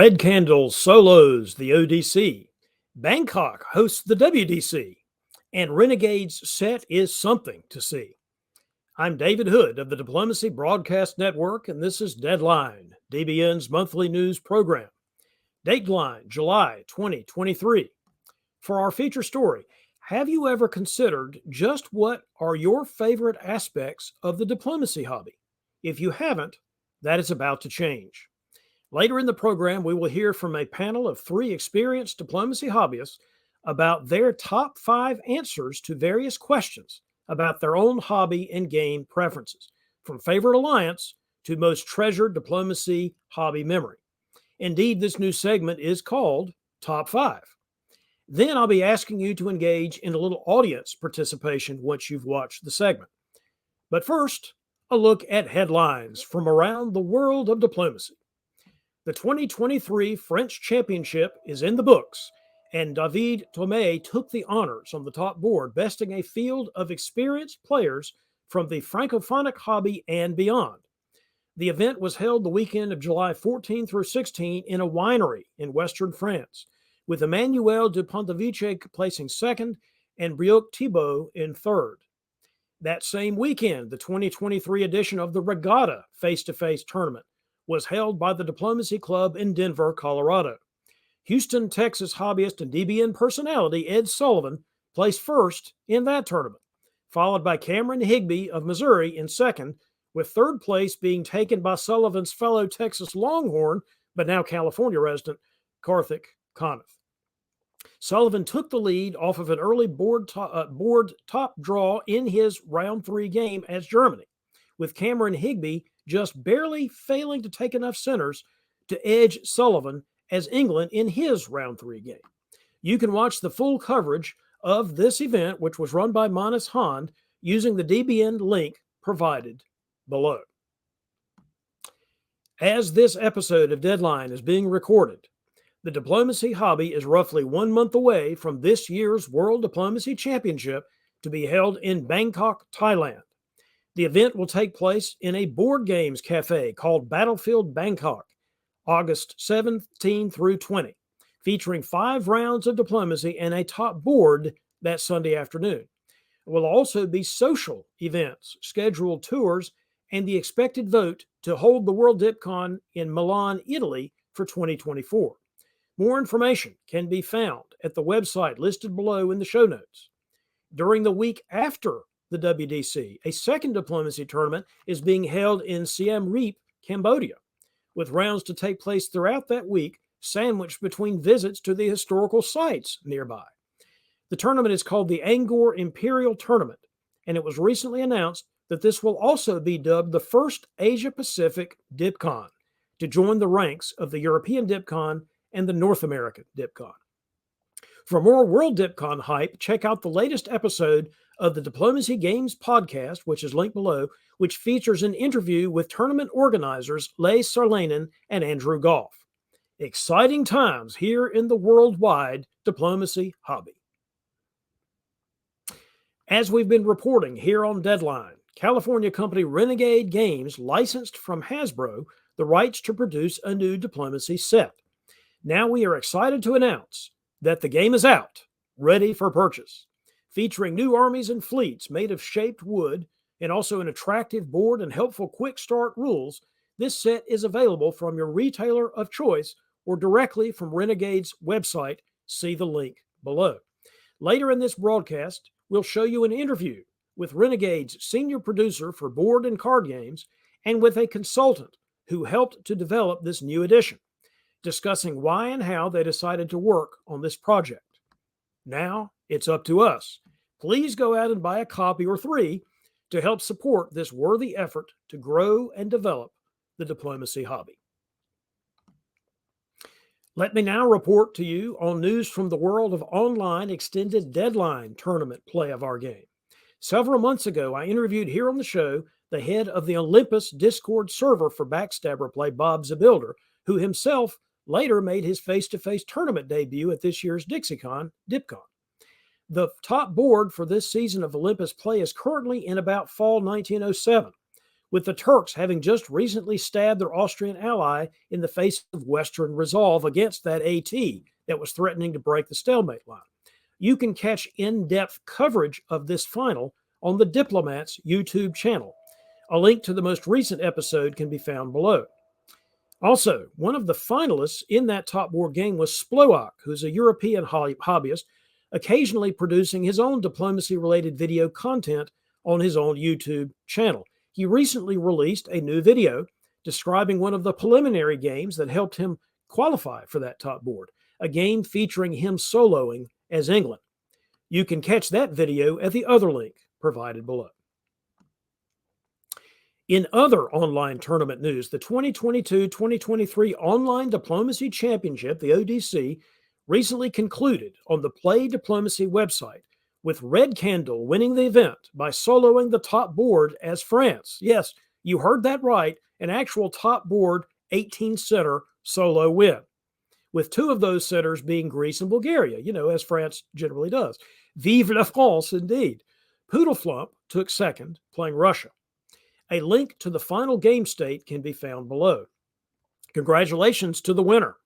Red Candles solos the ODC. Bangkok hosts the WDC. And Renegade's set is something to see. I'm David Hood of the Diplomacy Broadcast Network, and this is Deadline, DBN's monthly news program. Dateline, July 2023. For our feature story, have you ever considered just what are your favorite aspects of the diplomacy hobby? If you haven't, that is about to change. Later in the program, we will hear from a panel of 3 experienced diplomacy hobbyists about their top 5 answers to various questions about their own hobby and game preferences, from favorite alliance to most treasured diplomacy hobby memory. Indeed, this new segment is called Top 5. Then I'll be asking you to engage in a little audience participation once you've watched the segment. But first, a look at headlines from around the world of diplomacy. The 2023 French Championship is in the books, and David Tomei took the honors on the top board, besting a field of experienced players from the francophonic hobby and beyond. The event was held the weekend of July 14 through 16 in a winery in western France, with Emmanuel de Pontevice placing second and Briouc Thibault in third. That same weekend, the 2023 edition of the Regatta face-to-face tournament was held by the Diplomacy Club in Denver, Colorado. Houston, Texas hobbyist and DBN personality Ed Sullivan placed first in that tournament, followed by Cameron Higby of Missouri in second, with third place being taken by Sullivan's fellow Texas Longhorn, but now California resident, Karthik Kanath. Sullivan took the lead off of an early board top draw in his round 3 game as Germany, with Cameron Higby just barely failing to take enough centers to edge Sullivan as England in his round 3 game. You can watch the full coverage of this event, which was run by Manas Hond, using the DBN link provided below. As this episode of Deadline is being recorded, the diplomacy hobby is roughly 1 month away from this year's World Diplomacy Championship to be held in Bangkok, Thailand. The event will take place in a board games cafe called Battlefield Bangkok, August 17 through 20, featuring 5 rounds of diplomacy and a top board that Sunday afternoon. It will also be social events, scheduled tours, and the expected vote to hold the World DipCon in Milan, Italy for 2024. More information can be found at the website listed below in the show notes. During the week after the WDC, a second diplomacy tournament is being held in Siem Reap, Cambodia, with rounds to take place throughout that week, sandwiched between visits to the historical sites nearby. The tournament is called the Angkor Imperial Tournament, and it was recently announced that this will also be dubbed the first Asia-Pacific DipCon, to join the ranks of the European DipCon and the North American DipCon. For more World DipCon hype, check out the latest episode of the Diplomacy Games podcast, which is linked below, which features an interview with tournament organizers Leigh Sarlainen and Andrew Goff. Exciting times here in the worldwide diplomacy hobby. As we've been reporting here on Deadline, California company Renegade Games licensed from Hasbro the rights to produce a new diplomacy set. Now we are excited to announce that the game is out, ready for purchase. Featuring new armies and fleets made of shaped wood and also an attractive board and helpful quick start rules, this set is available from your retailer of choice or directly from Renegade's website. See the link below. Later in this broadcast, we'll show you an interview with Renegade's senior producer for board and card games and with a consultant who helped to develop this new edition, discussing why and how they decided to work on this project. Now it's up to us. Please go out and buy a copy or 3 to help support this worthy effort to grow and develop the diplomacy hobby. Let me now report to you on news from the world of online extended deadline tournament play of our game. Several months ago, I interviewed here on the show the head of the Olympus Discord server for Backstabber Play, Bob Zabilder, who himself later made his face-to-face tournament debut at this year's DipCon. The top board for this season of Olympus Play is currently in about fall 1907, with the Turks having just recently stabbed their Austrian ally in the face of Western resolve against that AT that was threatening to break the stalemate line. You can catch in-depth coverage of this final on the Diplomat's YouTube channel. A link to the most recent episode can be found below. Also, one of the finalists in that top board game was Sploak, who's a European hobbyist, occasionally producing his own diplomacy-related video content on his own YouTube channel. He recently released a new video describing one of the preliminary games that helped him qualify for that top board, a game featuring him soloing as England. You can catch that video at the other link provided below. In other online tournament news, the 2022-2023 Online Diplomacy Championship, the ODC, recently concluded on the Play Diplomacy website, with Red Candle winning the event by soloing the top board as France. Yes, you heard that right, an actual top board 18-setter solo win, with two of those setters being Greece and Bulgaria, as France generally does. Vive la France, indeed. Poodleflump took second, playing Russia. A link to the final game state can be found below. Congratulations to the winner,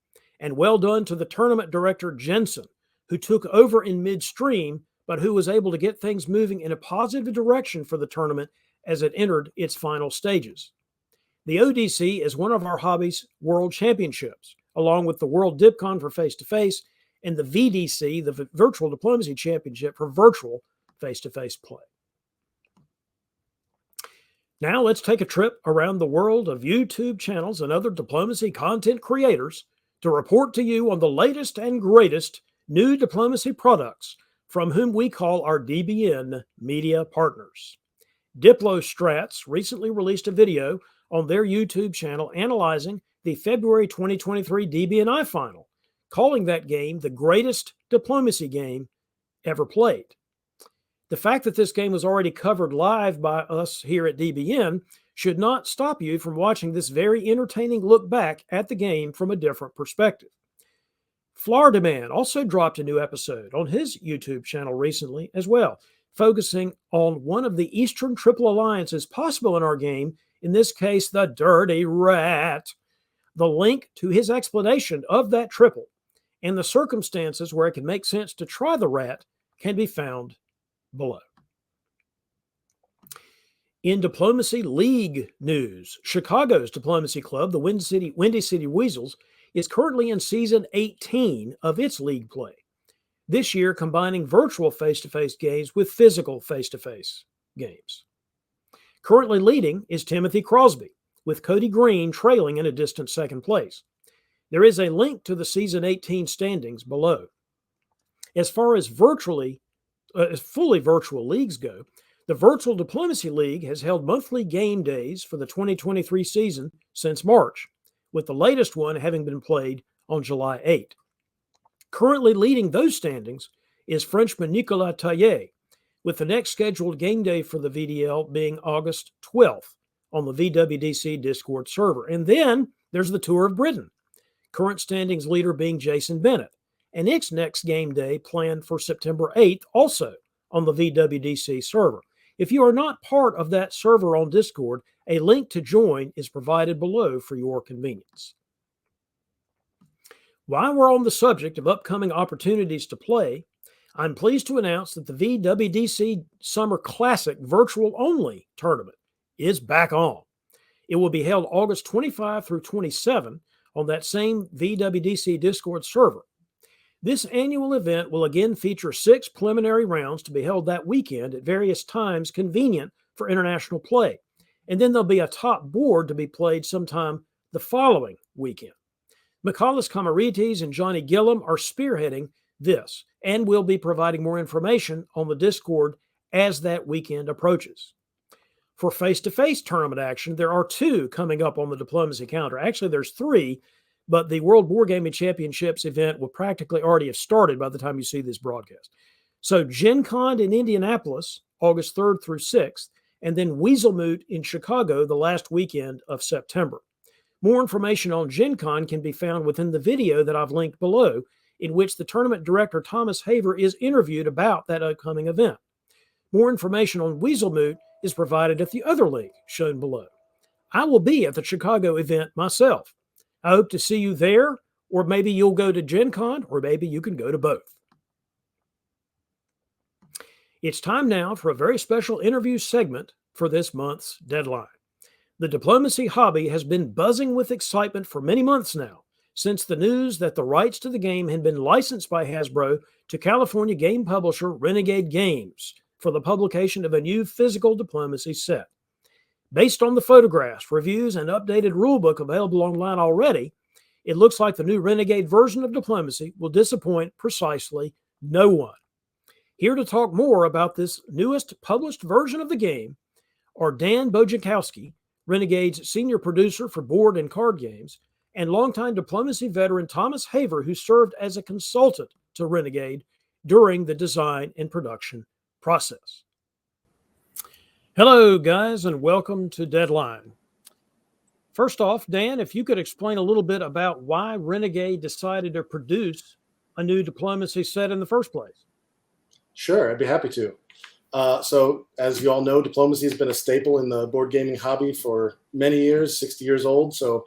and well done to the tournament director Jensen, who took over in midstream, but who was able to get things moving in a positive direction for the tournament as it entered its final stages. The ODC is one of our hobby's world championships, along with the World DipCon for face-to-face and the VDC, the Virtual Diplomacy Championship for virtual face-to-face play. Now let's take a trip around the world of YouTube channels and other diplomacy content creators to report to you on the latest and greatest new diplomacy products from whom we call our DBN media partners. DiploStrats recently released a video on their YouTube channel analyzing the February 2023 DBNI final, calling that game the greatest diplomacy game ever played. The fact that this game was already covered live by us here at DBN should not stop you from watching this very entertaining look back at the game from a different perspective. Florida Man also dropped a new episode on his YouTube channel recently as well, focusing on one of the Eastern Triple Alliances possible in our game, in this case, the Dirty Rat. The link to his explanation of that triple and the circumstances where it can make sense to try the rat can be found below. In Diplomacy League news, Chicago's Diplomacy Club, the Windy City Weasels, is currently in Season 18 of its league play, this year combining virtual face-to-face games with physical face-to-face games. Currently leading is Timothy Crosby, with Cody Green trailing in a distant second place. There is a link to the Season 18 standings below. As far as fully virtual leagues go, the Virtual Diplomacy League has held monthly game days for the 2023 season since March, with the latest one having been played on July 8. Currently leading those standings is Frenchman Nicolas Taillet, with the next scheduled game day for the VDL being August 12th on the VWDC Discord server. And then there's the Tour of Britain, current standings leader being Jason Bennett, and its next game day planned for September 8th, also on the VWDC server. If you are not part of that server on Discord, a link to join is provided below for your convenience. While we're on the subject of upcoming opportunities to play, I'm pleased to announce that the VWDC Summer Classic virtual-only tournament is back on. It will be held August 25 through 27 on that same VWDC Discord server. This annual event will again feature 6 preliminary rounds to be held that weekend at various times convenient for international play. And then there'll be a top board to be played sometime the following weekend. Michalis Kamarites and Johnny Gillum are spearheading this and will be providing more information on the Discord as that weekend approaches. For face-to-face tournament action, there are 2 coming up on the diplomacy calendar. Actually, there's 3, but the World Wargaming Championships event will practically already have started by the time you see this broadcast. So Gen Con in Indianapolis, August 3rd through 6th, and then Weaselmoot in Chicago the last weekend of September. More information on Gen Con can be found within the video that I've linked below, in which the tournament director Thomas Haver is interviewed about that upcoming event. More information on Weaselmoot is provided at the other link shown below. I will be at the Chicago event myself. I hope to see you there, or maybe you'll go to Gen Con, or maybe you can go to both. It's time now for a very special interview segment for this month's deadline. The diplomacy hobby has been buzzing with excitement for many months now, since the news that the rights to the game had been licensed by Hasbro to California game publisher Renegade Games for the publication of a new physical diplomacy set. Based on the photographs, reviews, and updated rulebook available online already, it looks like the new Renegade version of diplomacy will disappoint precisely no one. Here to talk more about this newest published version of the game are Dan Bojakowski, Renegade's senior producer for board and card games, and longtime diplomacy veteran Thomas Haver, who served as a consultant to Renegade during the design and production process. Hello, guys, and welcome to Deadline. First off, Dan, if you could explain a little bit about why Renegade decided to produce a new diplomacy set in the first place. Sure, I'd be happy to. So as you all know, diplomacy has been a staple in the board gaming hobby for many years, 60 years old. So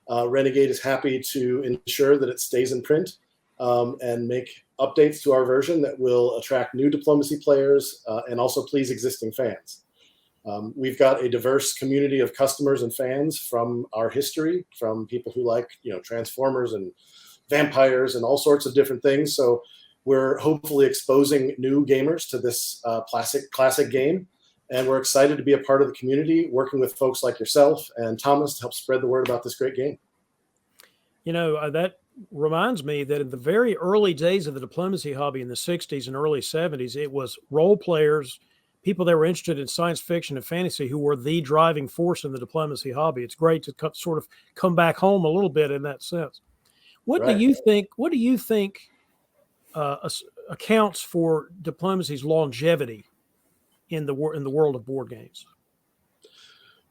Renegade is happy to ensure that it stays in print and make updates to our version that will attract new diplomacy players and also please existing fans. We've got a diverse community of customers and fans from our history, from people who like, Transformers and vampires and all sorts of different things. So we're hopefully exposing new gamers to this classic game, and we're excited to be a part of the community, working with folks like yourself and Thomas to help spread the word about this great game. That reminds me that in the very early days of the diplomacy hobby in the 60s and early 70s, it was role players, people that were interested in science fiction and fantasy who were the driving force in the diplomacy hobby. It's great to sort of come back home a little bit in that sense. What do you think accounts for diplomacy's longevity in the world of board games?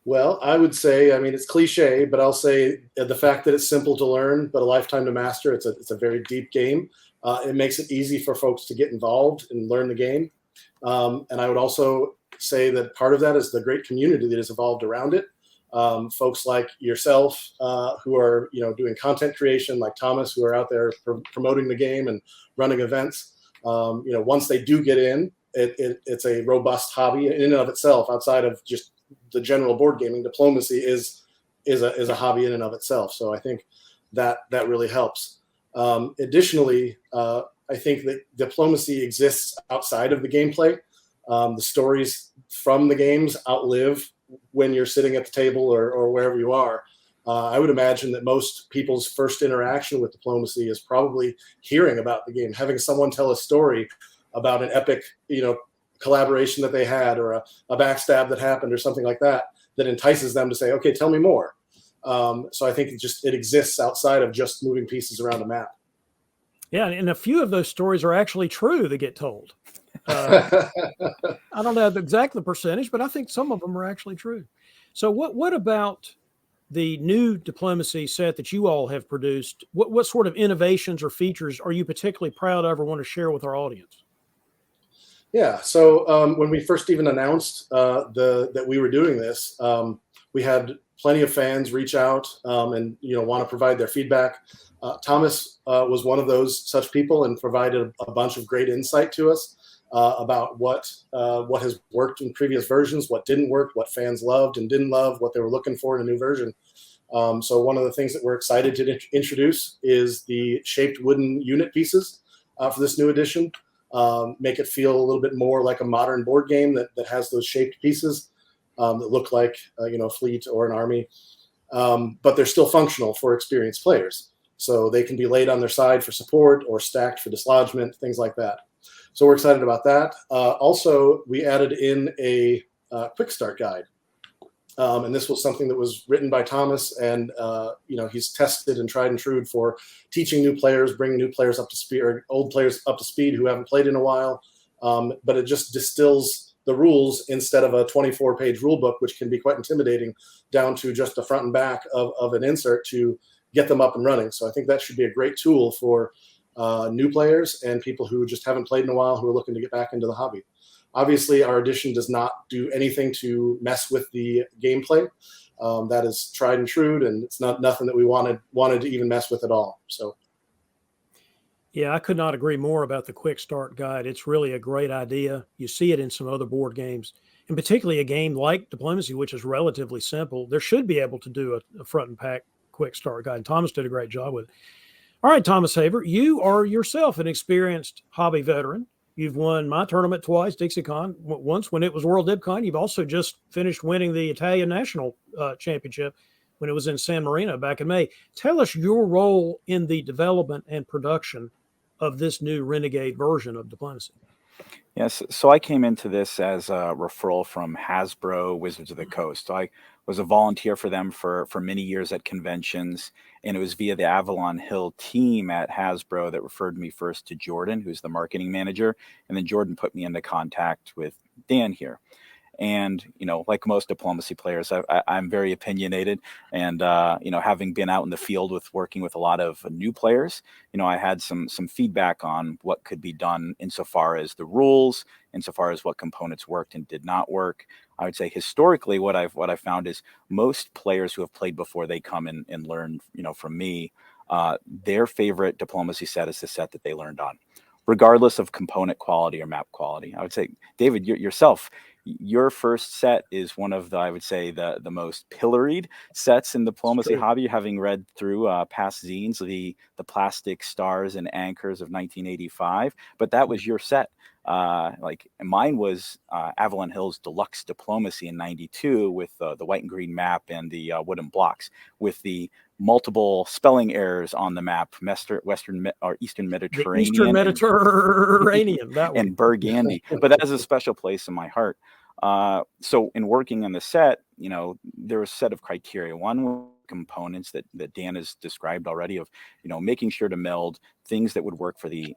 Well, I would say, it's cliche, but I'll say the fact that it's simple to learn, but a lifetime to master. It's a very deep game. It makes it easy for folks to get involved and learn the game. And I would also say that part of that is the great community that has evolved around it. Folks like yourself who are, doing content creation, like Thomas, who are out there promoting the game and running events. Once they do get in, it's a robust hobby in and of itself. Outside of just the general board gaming, diplomacy is a hobby in and of itself. So I think that really helps. Additionally, I think that diplomacy exists outside of the gameplay. The stories from the games outlive when you're sitting at the table or wherever you are. I would imagine that most people's first interaction with diplomacy is probably hearing about the game, having someone tell a story about an epic, collaboration that they had, or a backstab that happened or something like that entices them to say, okay, tell me more. So I think it exists outside of just moving pieces around a map. Yeah, and a few of those stories are actually true that get told. I don't know exactly the percentage, but I think some of them are actually true. So what about the new diplomacy set that you all have produced? What sort of innovations or features are you particularly proud of or want to share with our audience? Yeah, so when we first even announced that we were doing this, we had plenty of fans reach out and want to provide their feedback. Thomas was one of those such people and provided a bunch of great insight to us about what has worked in previous versions, what didn't work, what fans loved and didn't love, what they were looking for in a new version. So one of the things that we're excited to introduce is the shaped wooden unit pieces for this new edition. Make it feel a little bit more like a modern board game that has those shaped pieces that look like a fleet or an army, but they're still functional for experienced players. So they can be laid on their side for support or stacked for dislodgement, things like that. So we're excited about that. Also, we added in a quick start guide. And this was something that was written by Thomas, and he's tested and tried and true for teaching new players, bringing new players up to speed, or old players up to speed who haven't played in a while. But it just distills the rules instead of a 24-page rule book, which can be quite intimidating, down to just the front and back of an insert to get them up and running. So I think that should be a great tool for new players and people who just haven't played in a while who are looking to get back into the hobby. Obviously, our edition does not do anything to mess with the gameplay. that is tried and true, and it's nothing that we wanted to even mess with at all. So. Yeah, I could not agree more about the quick start guide. It's really a great idea. You see it in some other board games, and particularly a game like Diplomacy, which is relatively simple. There should be able to do a front and pack quick start guide. And Thomas did a great job with it. All right, Thomas Haber, you are yourself an experienced hobby veteran. You've won my tournament twice, DixieCon once when it was World DipCon. You've also just finished winning the Italian National Championship when it was in San Marino back in May. Tell us your role in the development and production of this new Renegade version of Diplomacy. Yes, so I came into this as a referral from Hasbro Wizards of the Coast. So I was a volunteer for them for many years at conventions, and it was via the Avalon Hill team at Hasbro that referred me first to Jordan, who's the marketing manager, and then Jordan put me into contact with Dan here. And, like most Diplomacy players, I'm very opinionated. And, having been out in the field working with a lot of new players, I had some feedback on what could be done insofar as the rules, insofar as what components worked and did not work. I would say historically, what I've found is most players who have played before they come and learn, from me, their favorite Diplomacy set is the set that they learned on, regardless of component quality or map quality. I would say, David, yourself, your first set is one of I would say the most pilloried sets in Diplomacy hobby, having read through past zines, the plastic stars and anchors of 1985. But that was your set. Mine was Avalon Hill's Deluxe Diplomacy in 92 with the white and green map and the wooden blocks with the multiple spelling errors on the map, Western or Eastern Mediterranean. The Eastern Mediterranean, that one. And Burgundy. But that has a special place in my heart. So in working on the set, there was a set of criteria. One were components that Dan has described already of, making sure to meld things that would work for the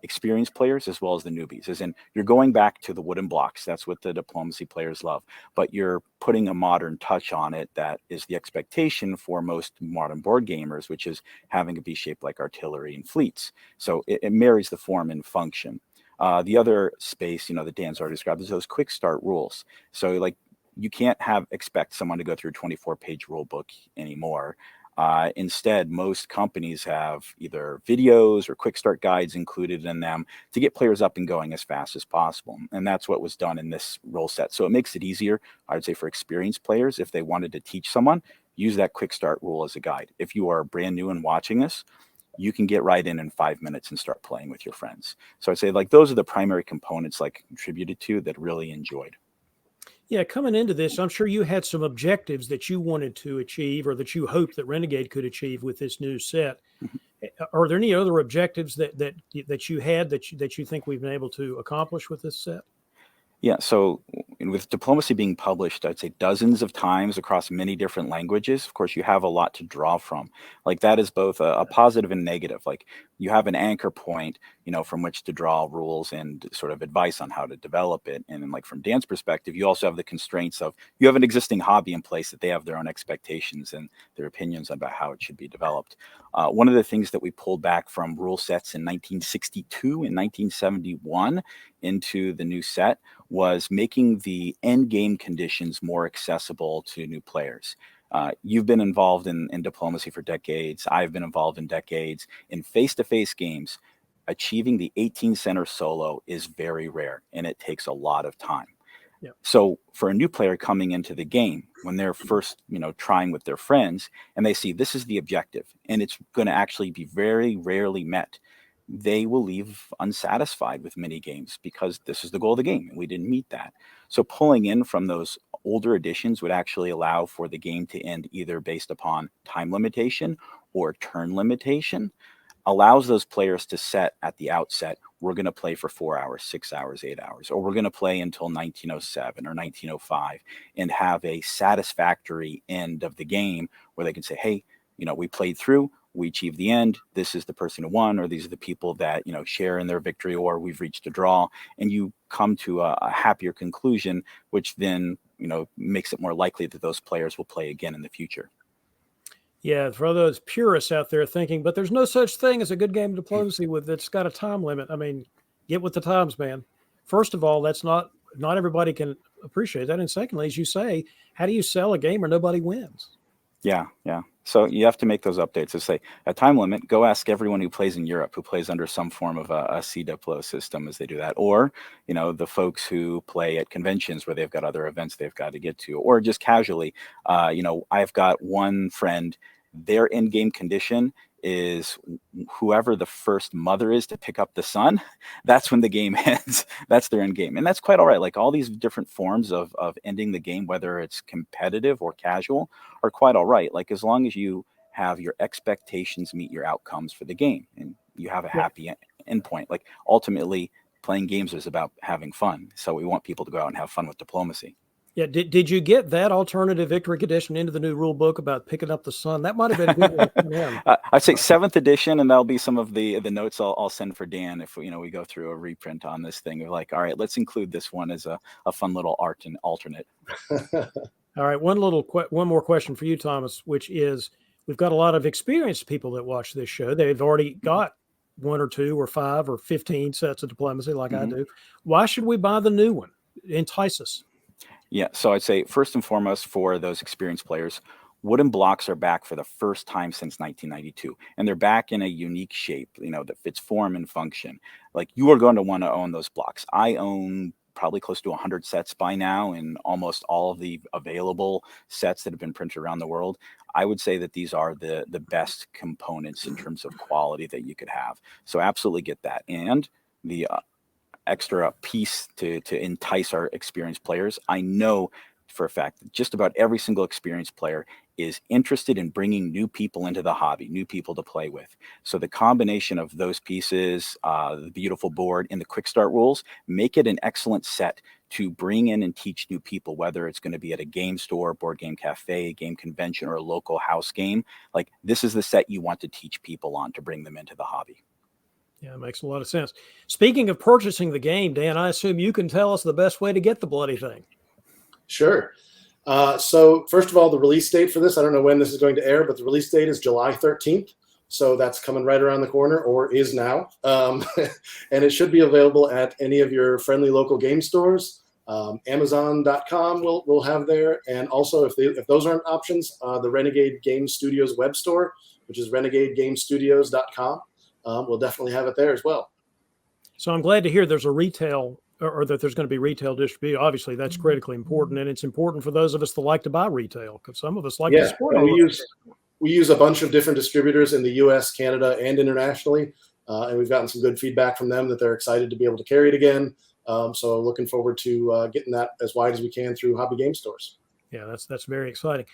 experienced players as well as the newbies. As in, you're going back to the wooden blocks. That's what the Diplomacy players love. But you're putting a modern touch on it that is the expectation for most modern board gamers, which is having it be shaped like artillery and fleets. So it marries the form and function. The other space, that Dan's already described, is those quick start rules. So you can't expect someone to go through a 24-page rule book anymore. Instead, most companies have either videos or quick start guides included in them to get players up and going as fast as possible. And that's what was done in this rule set. So it makes it easier, I would say, for experienced players. If they wanted to teach someone, use that quick start rule as a guide. If you are brand new and watching this, you can get right in 5 minutes and start playing with your friends. So I'd say those are the primary components contributed to that really enjoyed. Yeah, coming into this, I'm sure you had some objectives that you wanted to achieve or that you hoped that Renegade could achieve with this new set. Are there any other objectives that you had that you think we've been able to accomplish with this set? Yeah, so with Diplomacy being published, I'd say dozens of times across many different languages, of course, you have a lot to draw from. That is both a positive and negative. You have an anchor point, from which to draw rules and sort of advice on how to develop it. And then from Dan's perspective, you also have the constraints of you have an existing hobby in place that they have their own expectations and their opinions about how it should be developed. One of the things that we pulled back from rule sets in 1962 and 1971 into the new set was making the end game conditions more accessible to new players. You've been involved in Diplomacy for decades. I've been involved in decades. In face-to-face games, achieving the 18 center solo is very rare, and it takes a lot of time. Yeah. So for a new player coming into the game, when they're first, trying with their friends, and they see this is the objective, and it's going to actually be very rarely met, they will leave unsatisfied with mini games because this is the goal of the game, and we didn't meet that. So pulling in from those older editions would actually allow for the game to end either based upon time limitation or turn limitation, allows those players to set at the outset, we're going to play for 4 hours, 6 hours, 8 hours, or we're going to play until 1907 or 1905 and have a satisfactory end of the game where they can say, hey, we played through, we achieved the end, this is the person who won, or these are the people that, share in their victory, or we've reached a draw, and you come to a happier conclusion, which then, makes it more likely that those players will play again in the future. Yeah, for those purists out there thinking, but there's no such thing as a good game of Diplomacy that's got a time limit. I mean, get with the times, man. First of all, that's not everybody can appreciate that. And secondly, as you say, how do you sell a game where nobody wins? Yeah, yeah. So you have to make those updates. To say a time limit, go ask everyone who plays in Europe, who plays under some form of a CWPLO system as they do that. Or, the folks who play at conventions where they've got other events they've got to get to, or just casually. I've got one friend, their in-game condition is whoever the first mother is to pick up the son, that's when the game ends. That's their end game. And that's quite all right. Like all these different forms of ending the game, whether it's competitive or casual, are quite all right. Like as long as you have your expectations meet your outcomes for the game and you have a happy endpoint. Like ultimately playing games is about having fun. So we want people to go out and have fun with diplomacy. Yeah. Did you get that alternative victory condition into the new rule book about picking up the sun? That might have been good. I'd say 7th edition, and that'll be some of the notes I'll send for Dan if we go through a reprint on this thing of like, all right, let's include this one as a fun little art and alternate. All right, one more question for you, Thomas, which is we've got a lot of experienced people that watch this show. They've already got 1 or 2 or 5 or 15 sets of diplomacy like I do. Why should we buy the new one? Entice us. Yeah, so I'd say first and foremost for those experienced players, wooden blocks are back for the first time since 1992, and they're back in a unique shape, that fits form and function. Like you are going to want to own those blocks. I own probably close to 100 sets by now in almost all of the available sets that have been printed around the world. I would say that these are the best components in terms of quality that you could have. So absolutely get that. And the extra piece to entice our experienced players. I know for a fact that just about every single experienced player is interested in bringing new people into the hobby, new people to play with. So the combination of those pieces, the beautiful board and the quick start rules make it an excellent set to bring in and teach new people, whether it's going to be at a game store, board game cafe, game convention, or a local house game. Like this is the set you want to teach people on to bring them into the hobby. Yeah, it makes a lot of sense. Speaking of purchasing the game, Dan, I assume you can tell us the best way to get the bloody thing. Sure. So first of all, the release date for this, I don't know when this is going to air, but the release date is July 13th. So that's coming right around the corner, or is now. And it should be available at any of your friendly local game stores. Amazon.com will have there. And also, if those aren't options, the Renegade Game Studios web store, which is renegadegamestudios.com. We'll definitely have it there as well. So I'm glad to hear there's a retail or that there's going to be retail distribution. Obviously, that's critically important. And it's important for those of us that like to buy retail because some of us like to support. We use a bunch of different distributors in the US, Canada, and internationally. And we've gotten some good feedback from them that they're excited to be able to carry it again. So looking forward to getting that as wide as we can through hobby game stores. Yeah, that's very exciting.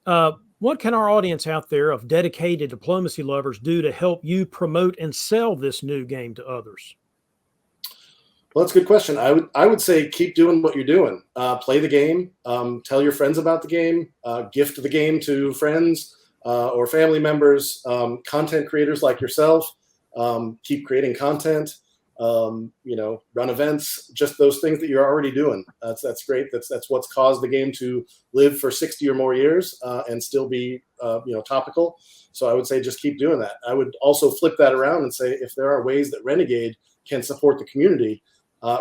What can our audience out there of dedicated diplomacy lovers do to help you promote and sell this new game to others? Well, that's a good question. I would say keep doing what you're doing. Play the game. Tell your friends about the game. Gift the game to friends or family members. Content creators like yourself. Keep creating content. Run events. Just those things that you're already doing. That's great. That's what's caused the game to live for 60 or more years and still be topical. So I would say just keep doing that. I would also flip that around and say if there are ways that Renegade can support the community,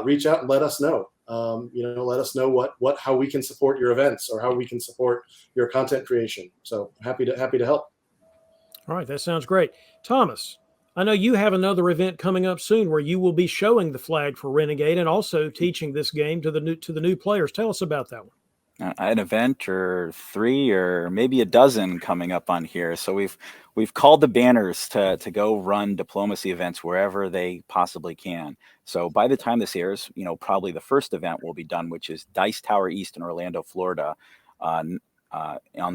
reach out and let us know. Let us know how we can support your events or how we can support your content creation. So happy to help. All right, that sounds great, Thomas. I know you have another event coming up soon where you will be showing the flag for Renegade and also teaching this game to the new players. Tell us about that one. An event or 3 or maybe a dozen coming up on here. So we've called the banners to go run diplomacy events wherever they possibly can. So by the time this airs, probably the first event will be done, which is Dice Tower East in Orlando, Florida, on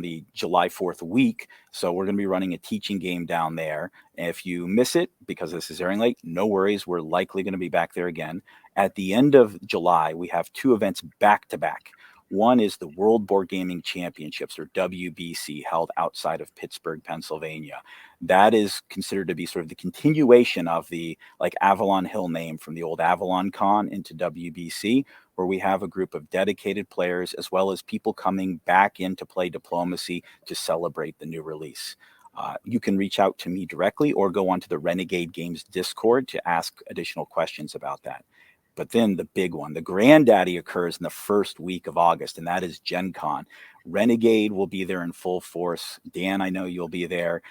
the July 4th week. So we're going to be running a teaching game down there. If you miss it because this is airing late, no worries. We're likely going to be back there again. At the end of July, we have 2 events back to back. One is the World Board Gaming Championships, or WBC, held outside of Pittsburgh, Pennsylvania. That is considered to be sort of the continuation of the Avalon Hill name from the old Avalon Con into WBC, where we have a group of dedicated players as well as people coming back in to play diplomacy to celebrate the new release. You can reach out to me directly or go onto the Renegade Games Discord to ask additional questions about that. But then the big one, the granddaddy, occurs in the first week of August, and that is Gen Con. Renegade will be there in full force. Dan, I know you'll be there.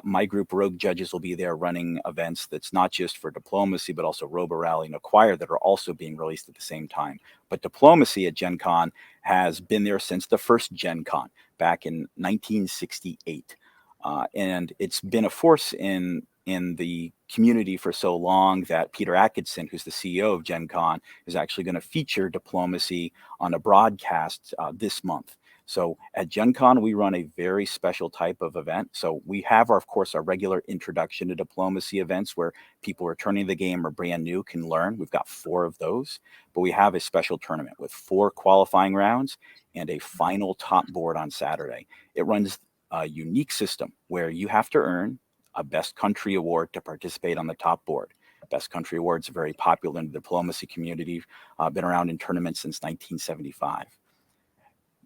My group, Rogue Judges, will be there running events that's not just for diplomacy, but also Robo Rally and Acquire that are also being released at the same time. But diplomacy at Gen Con has been there since the first Gen Con back in 1968. And it's been a force in the community for so long that Peter Atkinson, who's the CEO of Gen Con, is actually going to feature diplomacy on a broadcast this month. So at Gen Con, we run a very special type of event. So we have, of course, our regular introduction to diplomacy events where people returning to the game or brand new can learn. We've got 4 of those, but we have a special tournament with 4 qualifying rounds and a final top board on Saturday. It runs a unique system where you have to earn a Best Country Award to participate on the top board. Best Country Awards are very popular in the diplomacy community, been around in tournaments since 1975.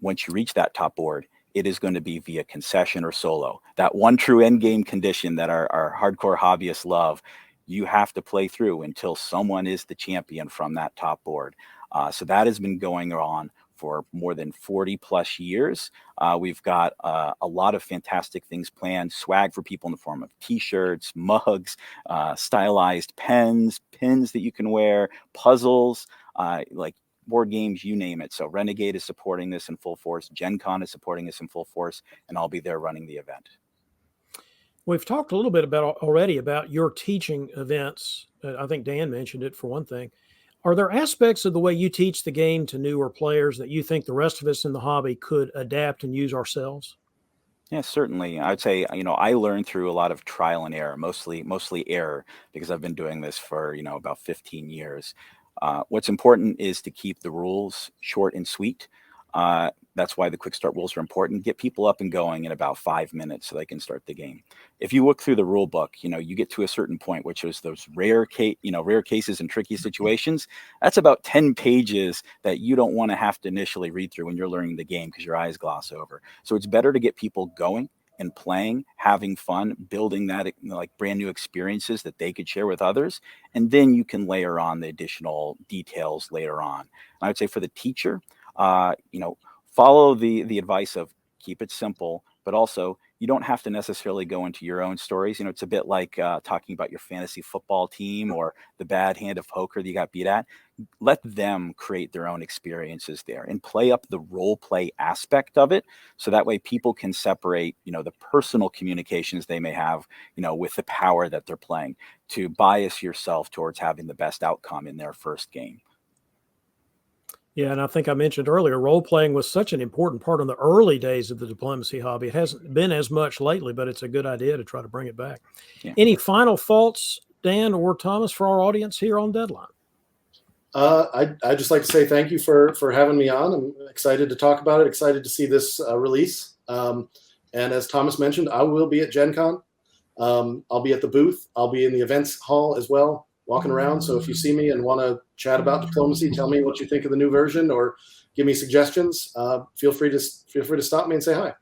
Once you reach that top board, it is going to be via concession or solo. That one true end game condition that our hardcore hobbyists love, you have to play through until someone is the champion from that top board. So that has been going on for more than 40 plus years. We've got a lot of fantastic things planned, swag for people in the form of t-shirts, mugs, stylized pens, pins that you can wear, puzzles, like board games, you name it. So Renegade is supporting this in full force. Gen Con is supporting this in full force, and I'll be there running the event. We've talked a little bit already about your teaching events. I think Dan mentioned it for one thing. Are there aspects of the way you teach the game to newer players that you think the rest of us in the hobby could adapt and use ourselves? Yeah, certainly. I'd say, I learned through a lot of trial and error, mostly error, because I've been doing this for, about 15 years. What's important is to keep the rules short and sweet. That's why the quick start rules are important. Get people up and going in about 5 minutes so they can start the game. If you look through the rule book, you get to a certain point, which is those rare cases and tricky situations. That's about 10 pages that you don't want to have to initially read through when you're learning the game because your eyes gloss over. So it's better to get people going and playing, having fun, building that like brand new experiences that they could share with others. And then you can layer on the additional details later on. And I would say for the teacher, follow the advice of keep it simple, but also you don't have to necessarily go into your own stories. It's a bit like talking about your fantasy football team or the bad hand of poker that you got beat at. Let them create their own experiences there and play up the role play aspect of it. So that way people can separate, the personal communications they may have, with the power that they're playing to bias yourself towards having the best outcome in their first game. Yeah, and I think I mentioned earlier, role-playing was such an important part in the early days of the diplomacy hobby. It hasn't been as much lately, but it's a good idea to try to bring it back. Yeah. Any final thoughts, Dan or Thomas, for our audience here on Deadline? I'd just like to say thank you for having me on. I'm excited to talk about it, excited to see this release. And as Thomas mentioned, I will be at Gen Con. I'll be at the booth. I'll be in the events hall as well, walking around. So if you see me and want to chat about diplomacy, tell me what you think of the new version or give me suggestions, feel free to stop me and say hi.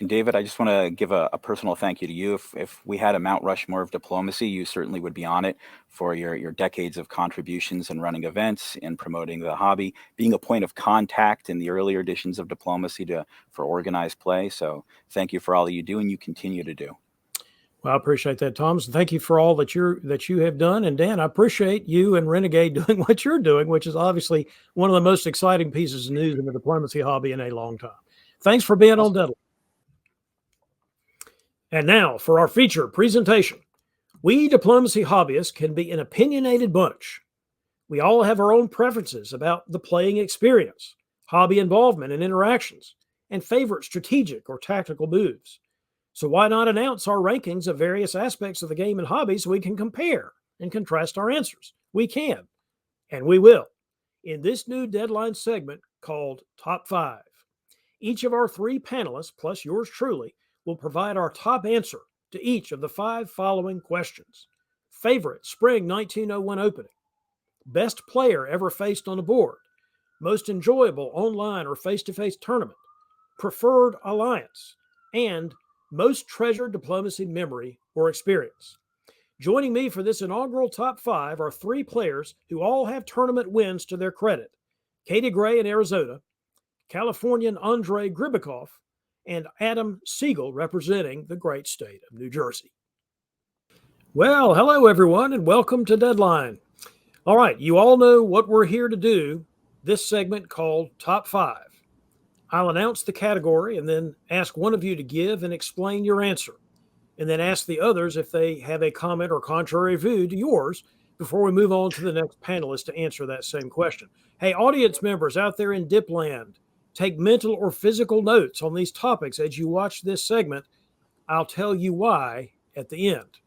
And David, I just want to give a personal thank you to you. If we had a Mount Rushmore of diplomacy, you certainly would be on it for your decades of contributions and running events and promoting the hobby, being a point of contact in the earlier editions of diplomacy for organized play. So thank you for all that you do and you continue to do. Well, I appreciate that, Thomas. Thank you for all that you have done. And Dan, I appreciate you and Renegade doing what you're doing, which is obviously one of the most exciting pieces of news in the diplomacy hobby in a long time. Thanks for being on Deadline. And now for our feature presentation. We diplomacy hobbyists can be an opinionated bunch. We all have our own preferences about the playing experience, hobby involvement and interactions, and favorite strategic or tactical moves. So why not announce our rankings of various aspects of the game and hobby so we can compare and contrast our answers? We can, and we will, in this new Deadline segment called Top 5. Each of our 3 panelists, plus yours truly, will provide our top answer to each of the 5 following questions. Favorite Spring 1901 opening. Best player ever faced on a board. Most enjoyable online or face-to-face tournament. Preferred alliance. And most treasured diplomacy memory or experience. Joining me for this inaugural top 5 are 3 players who all have tournament wins to their credit. Katie Gray in Arizona, Californian Andrei Gribikov, and Adam Siegel representing the great state of New Jersey. Well, hello everyone and welcome to Deadline. All right, you all know what we're here to do, this segment called Top 5. I'll announce the category and then ask one of you to give and explain your answer, and then ask the others if they have a comment or contrary view to yours before we move on to the next panelist to answer that same question. Hey, audience members out there in Dipland, take mental or physical notes on these topics as you watch this segment. I'll tell you why at the end.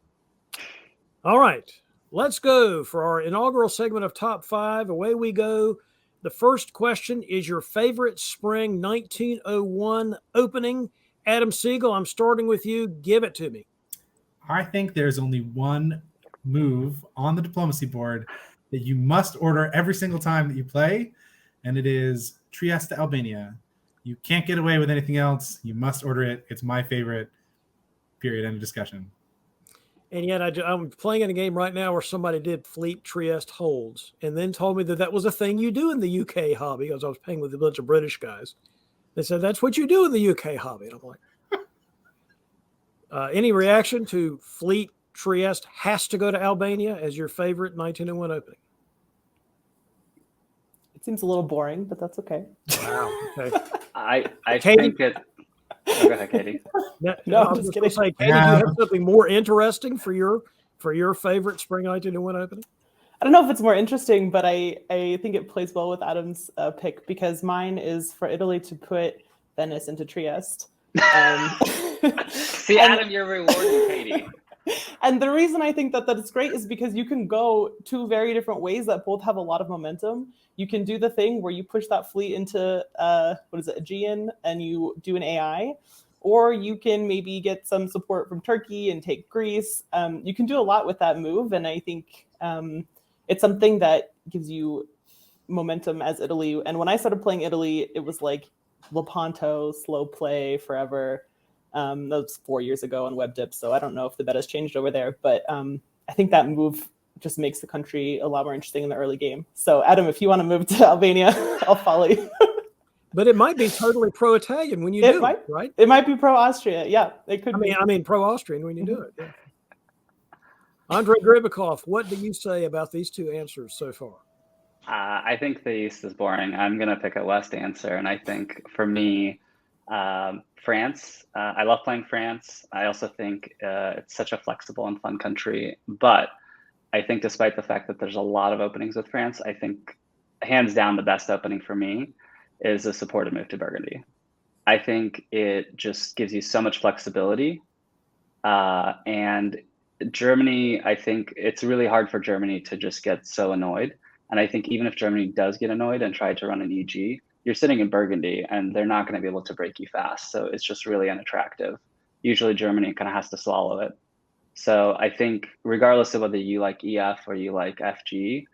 All right, let's go for our inaugural segment of Top 5. Away we go. The first question is your favorite spring 1901 opening. Adam Siegel, I'm starting with you. Give it to me. I think there's only one move on the diplomacy board that you must order every single time that you play, and it is Trieste, Albania. You can't get away with anything else. You must order it. It's my favorite. Period. End of discussion. And yet I'm playing in a game right now where somebody did Fleet Trieste holds and then told me that was a thing you do in the UK hobby, because I was playing with a bunch of British guys. They said, that's what you do in the UK hobby. And I'm like, any reaction to Fleet Trieste has to go to Albania as your favorite 1901 opening? It seems a little boring, but that's okay. Wow. Okay. I Katie? think it. Oh, go ahead, Katie. No, I'm just kidding. Say, Katie, do you have something more interesting for your favorite spring 1901 opening? I don't know if it's more interesting, but I think it plays well with Adam's pick, because mine is for Italy to put Venice into Trieste. See, Adam, you're rewarding Katie. And the reason I think that is great is because you can go 2 very different ways that both have a lot of momentum. You can do the thing where you push that fleet into Aegean, and you do an AI, or you can maybe get some support from Turkey and take Greece. You can do a lot with that move, and I think it's something that gives you momentum as Italy. And when I started playing Italy, it was like Lepanto, slow play forever. That was 4 years ago on WebDip, so I don't know if the meta has changed over there, but I think that move just makes the country a lot more interesting in the early game. So Adam, if you want to move to Albania, I'll follow you. But it might be totally pro-Italian when you do it, right? It might be pro-Austria. Yeah, it could be. I mean pro-Austrian when you do it. Yeah. Andrei Gribikov, what do you say about these 2 answers so far? I think the East is boring. I'm going to pick a West answer. And I think for me, France, I love playing France. I also think it's such a flexible and fun country. But I think despite the fact that there's a lot of openings with France, I think hands down the best opening for me is a supported move to Burgundy. I think it just gives you so much flexibility. And Germany, I think it's really hard for Germany to just get so annoyed. And I think even if Germany does get annoyed and try to run an EG, you're sitting in Burgundy and they're not going to be able to break you fast. So it's just really unattractive. Usually Germany kind of has to swallow it. So I think regardless of whether you like EF or you like FG,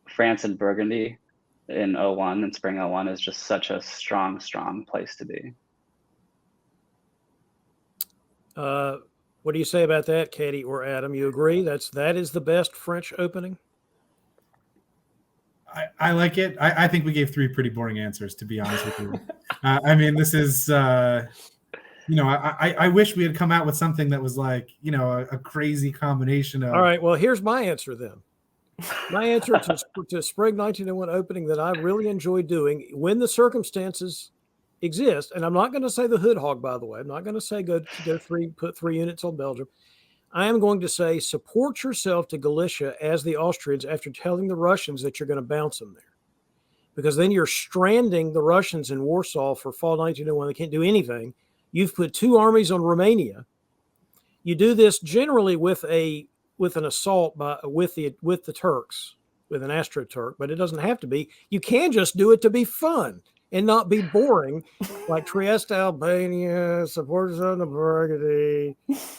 France and Burgundy in 01 and spring 01 is just such a strong, strong place to be. What do you say about that, Katie or Adam? You agree that is the best French opening? I like it. I think we gave 3 pretty boring answers, to be honest with you. I mean, this is, I wish we had come out with something that was like, a crazy combination of. All right. Well, here's my answer then. My answer to spring 1901 opening that I really enjoy doing when the circumstances exist, and I'm not going to say the hood hog, by the way. I'm not going to say put 3 units on Belgium. I am going to say support yourself to Galicia as the Austrians after telling the Russians that you're going to bounce them there. Because then you're stranding the Russians in Warsaw for fall 1901. They can't do anything. You've put 2 armies on Romania. You do this generally with an assault with the Turks, with an AstroTurk, but it doesn't have to be. You can just do it to be fun and not be boring, like Trieste, Albania, supporters on the Burgundy,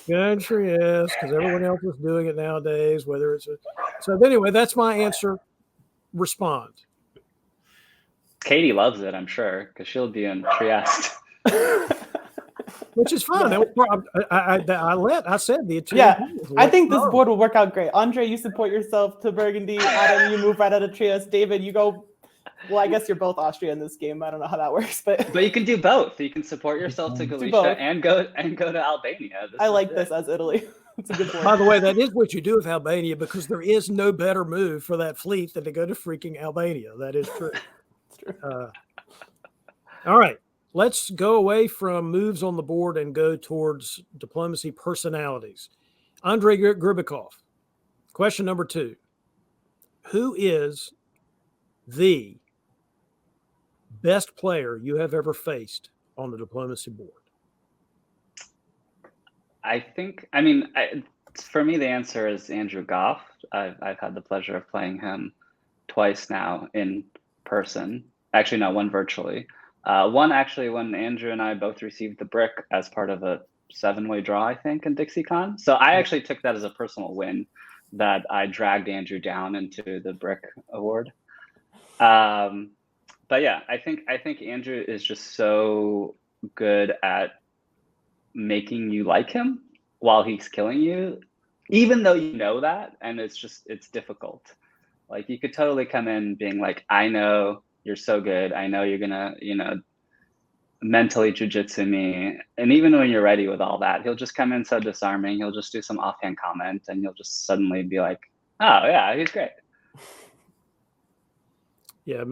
good Trieste, because everyone else is doing it nowadays, whether it's so anyway, that's my answer. Respond. Katie loves it, I'm sure, because she'll be in Trieste. which is fine. I said the two. Yeah, I think this board will work out great. Andre, you support yourself to Burgundy. Adam, you move right out of Trieste. David, you go. Well, I guess you're both Austria in this game. I don't know how that works, but you can do both. You can support yourself to Galicia and go to Albania. I like this as Italy. It's a good board. By the way, that is what you do with Albania, because there is no better move for that fleet than to go to freaking Albania. That is true. It's true. All right. Let's go away from moves on the board and go towards diplomacy personalities. Andrei Gribikov. Question number 2. Who is the best player you have ever faced on the diplomacy board? For me, the answer is Andrew Goff. I've had the pleasure of playing him twice now in person. Actually, no, one virtually. One actually when Andrew and I both received the brick as part of a 7-way draw, I think, in DixieCon. So I actually took that as a personal win that I dragged Andrew down into the brick award. But yeah, I think Andrew is just so good at making you like him while he's killing you, even though you know that, and it's difficult. Like, you could totally come in being like, I know you're so good. I know you're gonna, mentally jujitsu me. And even when you're ready with all that, he'll just come in so disarming. He'll just do some offhand comment, and you'll just suddenly be like, oh yeah, he's great. Yeah,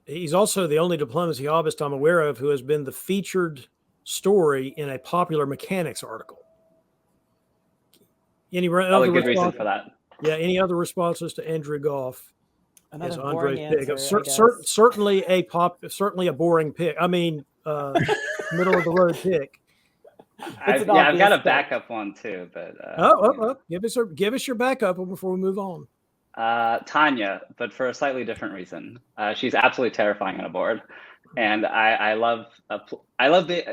he's also the only diplomacy hobbyist I'm aware of who has been the featured story in a popular mechanics article. Any other good reason for that? Yeah, any other responses to Andrew Goff? Another boring answer, certainly a boring pick. I mean, middle of the road pick. I've got a backup one too, but give us your backup one before we move on. Tanya, but for a slightly different reason. She's absolutely terrifying on a board, and I love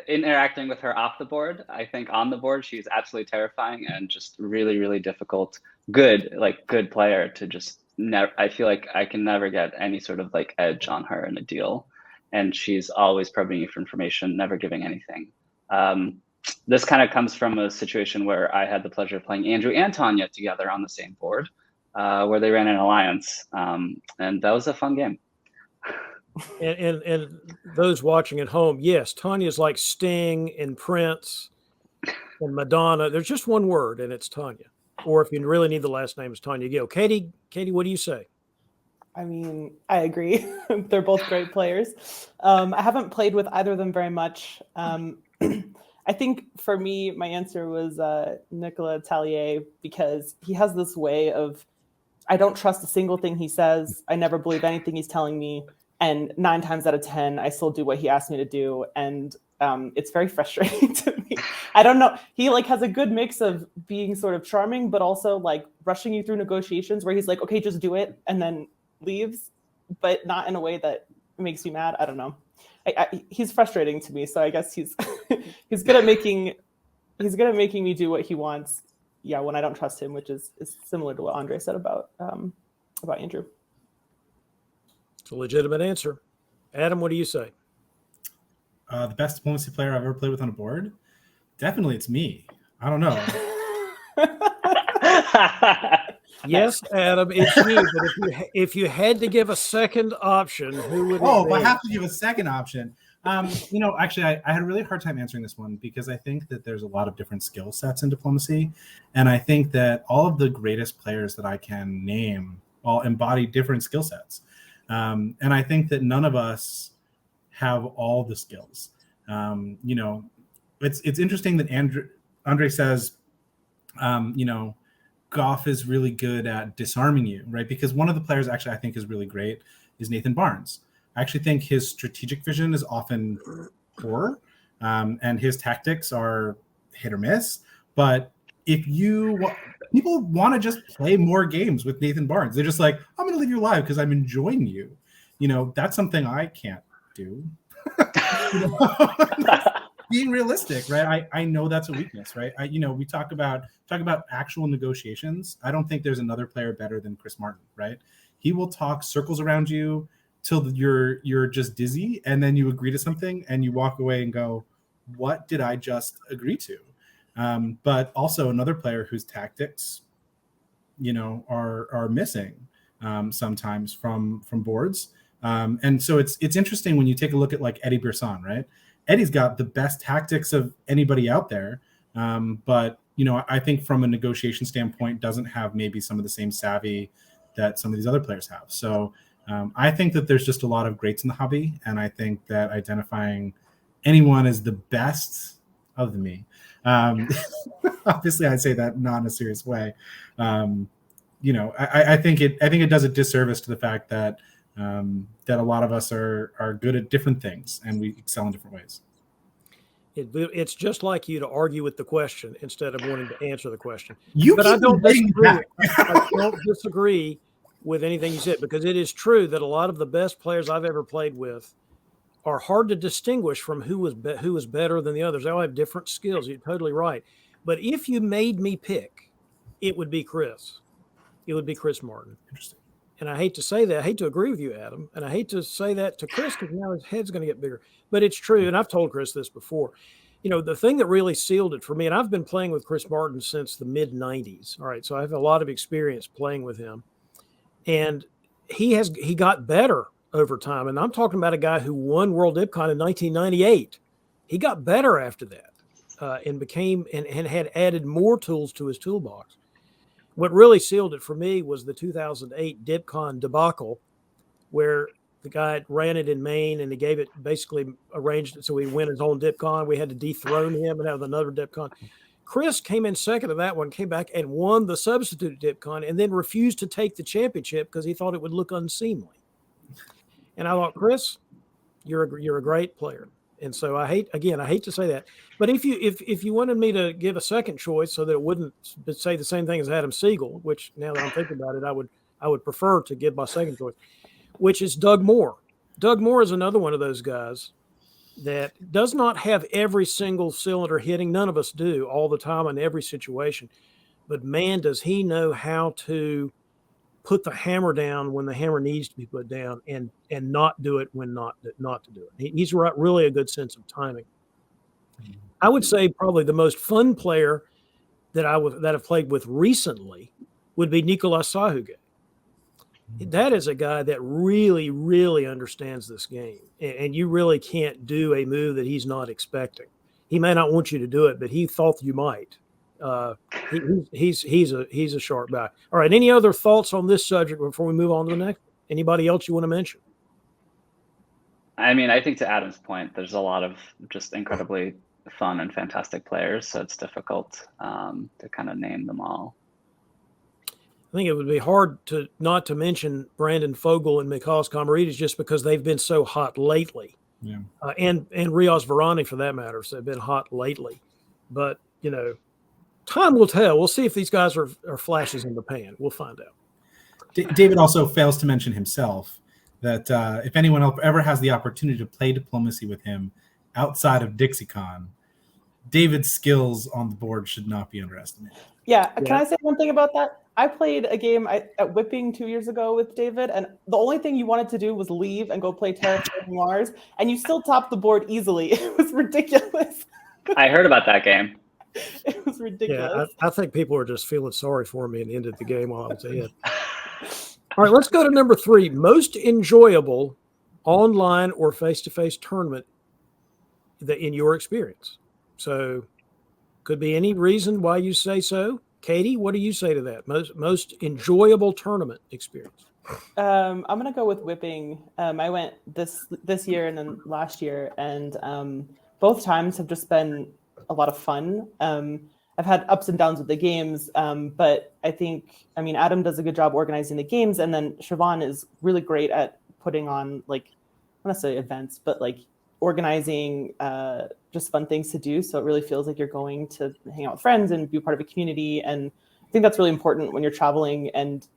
interacting with her off the board. I think on the board she's absolutely terrifying and just really, really difficult. Good player to just never. I feel like I can never get any sort of edge on her in a deal, and she's always probing you for information, never giving anything. This kind of comes from a situation where I had the pleasure of playing Andrew and Tanya together on the same board, where they ran an alliance, and that was a fun game. And those watching at home, yes, Tanya's like Sting and Prince and Madonna. There's just one word, and it's Tanya. Or if you really need the last name, it's Tanya Gill. Katie, what do you say? I mean, I agree. They're both great players. I haven't played with either of them very much. I think for me, my answer was Nicolas Tallier, because he has this way of, I don't trust a single thing he says. I never believe anything he's telling me. And 9 times out of 10, I still do what he asked me to do. And it's very frustrating to me. I don't know. He has a good mix of being sort of charming, but also rushing you through negotiations where he's like, okay, just do it, and then leaves, but not in a way that makes you mad. I don't know. He's frustrating to me. So I guess he's good at making me do what he wants. Yeah, when I don't trust him, which is similar to what Andre said about Andrew. It's a legitimate answer. Adam, what do you say? The best diplomacy player I've ever played with on a board? Definitely it's me. I don't know. Yes, Adam, it's you. But if you had to give a second option, who would it be? Oh, I have to give a second option. Actually, I had a really hard time answering this one because I think that there's a lot of different skill sets in diplomacy. And I think that all of the greatest players that I can name all embody different skill sets. And I think that none of us have all the skills. It's interesting that Andre says, Goff is really good at disarming you, right? Because one of the players actually I think is really great is Nathan Barnes. I actually think his strategic vision is often poor, and his tactics are hit or miss. But if people want to just play more games with Nathan Barnes, they're just like, I'm going to leave you alive because I'm enjoying you. That's something I can't do. Being realistic, right? I know that's a weakness, right? We talk about actual negotiations. I don't think there's another player better than Chris Martin, right? He will talk circles around you till you're just dizzy, and then you agree to something and you walk away and go, what did I just agree to? But also another player whose tactics, are missing sometimes from boards. And so it's interesting when you take a look at like Eddie Birsan, right? Eddie's got the best tactics of anybody out there. But, I think from a negotiation standpoint, doesn't have maybe some of the same savvy that some of these other players have. So I think that there's just a lot of greats in the hobby. And I think that identifying anyone as the best other than me, obviously I'd say that not in a serious way. I think it does a disservice to the fact that that a lot of us are good at different things and we excel in different ways. It's just like you to argue with the question instead of wanting to answer the question. But I don't disagree. I don't disagree with anything you said, because it is true that a lot of the best players I've ever played with are hard to distinguish from who was better than the others. They all have different skills. You're totally right. But if you made me pick, it would be Chris. It would be Chris Martin. Interesting. And I hate to say that. I hate to agree with you, Adam. And I hate to say that to Chris, because now his head's going to get bigger. But it's true. And I've told Chris this before. The thing that really sealed it for me, and I've been playing with Chris Martin since the mid-'90s. All right. So I have a lot of experience playing with him. And he got better over time. And I'm talking about a guy who won World DipCon in 1998. He got better after that and became and had added more tools to his toolbox. What really sealed it for me was the 2008 DipCon debacle, where the guy ran it in Maine and he gave it, basically arranged it so he win his own DipCon. We had to dethrone him and have another DipCon. Chris came in second of that one, came back and won the substitute DipCon, and then refused to take the championship because he thought it would look unseemly. And I thought, Chris, you're a great player. And so I hate to say that, but if you wanted me to give a second choice so that it wouldn't say the same thing as Adam Siegel, which now that I'm thinking about it, I would prefer to give my second choice, which is Doug Moore. Doug Moore is another one of those guys that does not have every single cylinder hitting. None of us do all the time in every situation, but man, does he know how to put the hammer down when the hammer needs to be put down, and not do it when not to do it. He's really a good sense of timing. I would say probably the most fun player that I've played with recently would be Nicolas Sahuge. That is a guy that really, really understands this game, and you really can't do a move that he's not expecting. He may not want you to do it, but he thought you might. He's a sharp guy. All right. Any other thoughts on this subject before we move on to the next? Anybody else you want to mention? I mean, I think to Adam's point, there's a lot of just incredibly fun and fantastic players, so it's difficult to kind of name them all. I think it would be hard not to mention Brandon Fogel and Mikhail Comarides just because they've been so hot lately. Yeah. And Rios Varani, for that matter, so they've been hot lately. But, time will tell. We'll see if these guys are flashes in the pan. We'll find out. David also fails to mention himself that if anyone ever has the opportunity to play diplomacy with him outside of DixieCon, David's skills on the board should not be underestimated. Yeah. Can I say one thing about that? I played a game at Whipping 2 years ago with David, and the only thing you wanted to do was leave and go play Terraforming Mars, and you still topped the board easily. It was ridiculous. I heard about that game. It was ridiculous. Yeah, I think people are just feeling sorry for me and ended the game while I was ahead. All right, let's go to number 3. Most enjoyable online or face-to-face tournament in your experience. So could be any reason why you say so. Katie, what do you say to that? Most enjoyable tournament experience? I'm going to go with Whipping. I went this year and then last year, and both times have just been a lot of fun. I've had ups and downs with the games, but I think, Adam does a good job organizing the games, and then Siobhan is really great at putting on, not necessarily events, but organizing just fun things to do. So it really feels like you're going to hang out with friends and be part of a community. And I think that's really important when you're traveling. And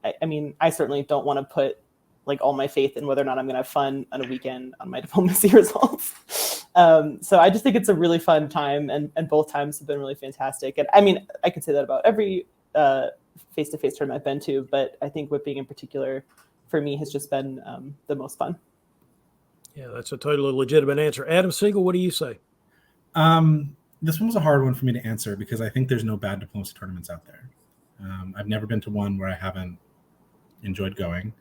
I certainly don't want to put all my faith in whether or not I'm going to have fun on a weekend on my diplomacy results. So I just think it's a really fun time, and both times have been really fantastic. And I could say that about every face-to-face tournament I've been to, but I think Whipping in particular for me has just been the most fun. Yeah, that's a totally legitimate answer. Adam Siegel, what do you say? This one was a hard one for me to answer because I think there's no bad diplomacy tournaments out there. I've never been to one where I haven't enjoyed going.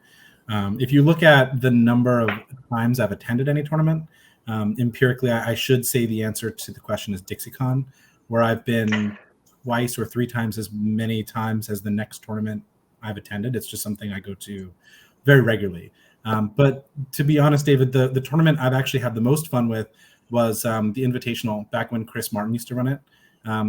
If you look at the number of times I've attended any tournament, empirically, I should say the answer to the question is DixieCon, where I've been twice or three times as many times as the next tournament I've attended. It's just something I go to very regularly. But to be honest, David, the tournament I've actually had the most fun with was the Invitational, back when Chris Martin used to run it.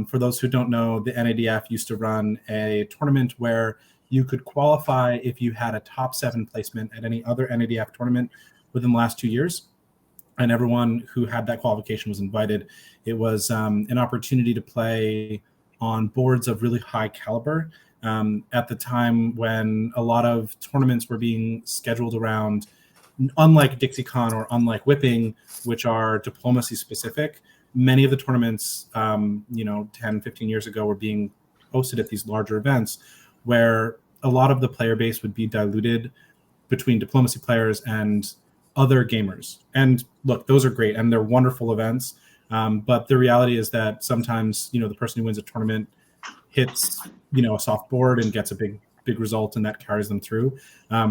For those who don't know, the NADF used to run a tournament where you could qualify if you had a top 7 placement at any other NADF tournament within the last 2 years. And everyone who had that qualification was invited. It was an opportunity to play on boards of really high caliber at the time when a lot of tournaments were being scheduled around, unlike DixieCon or unlike Whipping, which are diplomacy specific. Many of the tournaments, 10, 15 years ago were being hosted at these larger events where a lot of the player base would be diluted between diplomacy players and other gamers. And look, those are great and they're wonderful events. But the reality is that sometimes, the person who wins a tournament hits, a soft board and gets a big result, and that carries them through.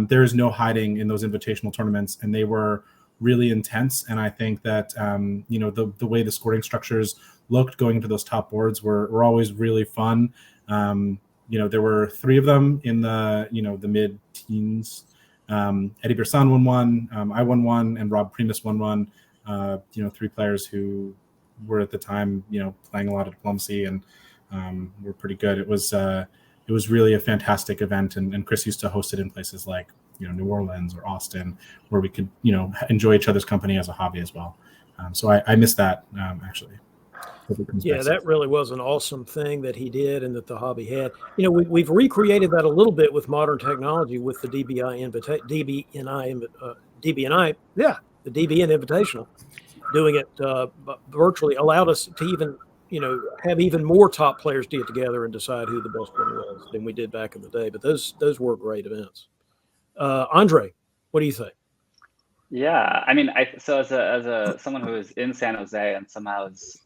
There is no hiding in those invitational tournaments, and they were really intense. And I think that, the way the scoring structures looked going into those top boards were always really fun. There were 3 of them in the, the mid-teens. Eddie Bersan won one, I won one, and Rob Primus won one. 3 players who were at the time, playing a lot of diplomacy and were pretty good. It was really a fantastic event, and Chris used to host it in places like, New Orleans or Austin, where we could, enjoy each other's company as a hobby as well. So I miss that, actually. Yeah, that really was an awesome thing that he did and that the hobby had. We've recreated that a little bit with modern technology with the DBN Invitational. Doing it virtually allowed us to even, have even more top players to get together and decide who the best one was than we did back in the day. But those were great events. Andre, what do you think? Yeah, I mean, so as a someone who is in San Jose and somehow has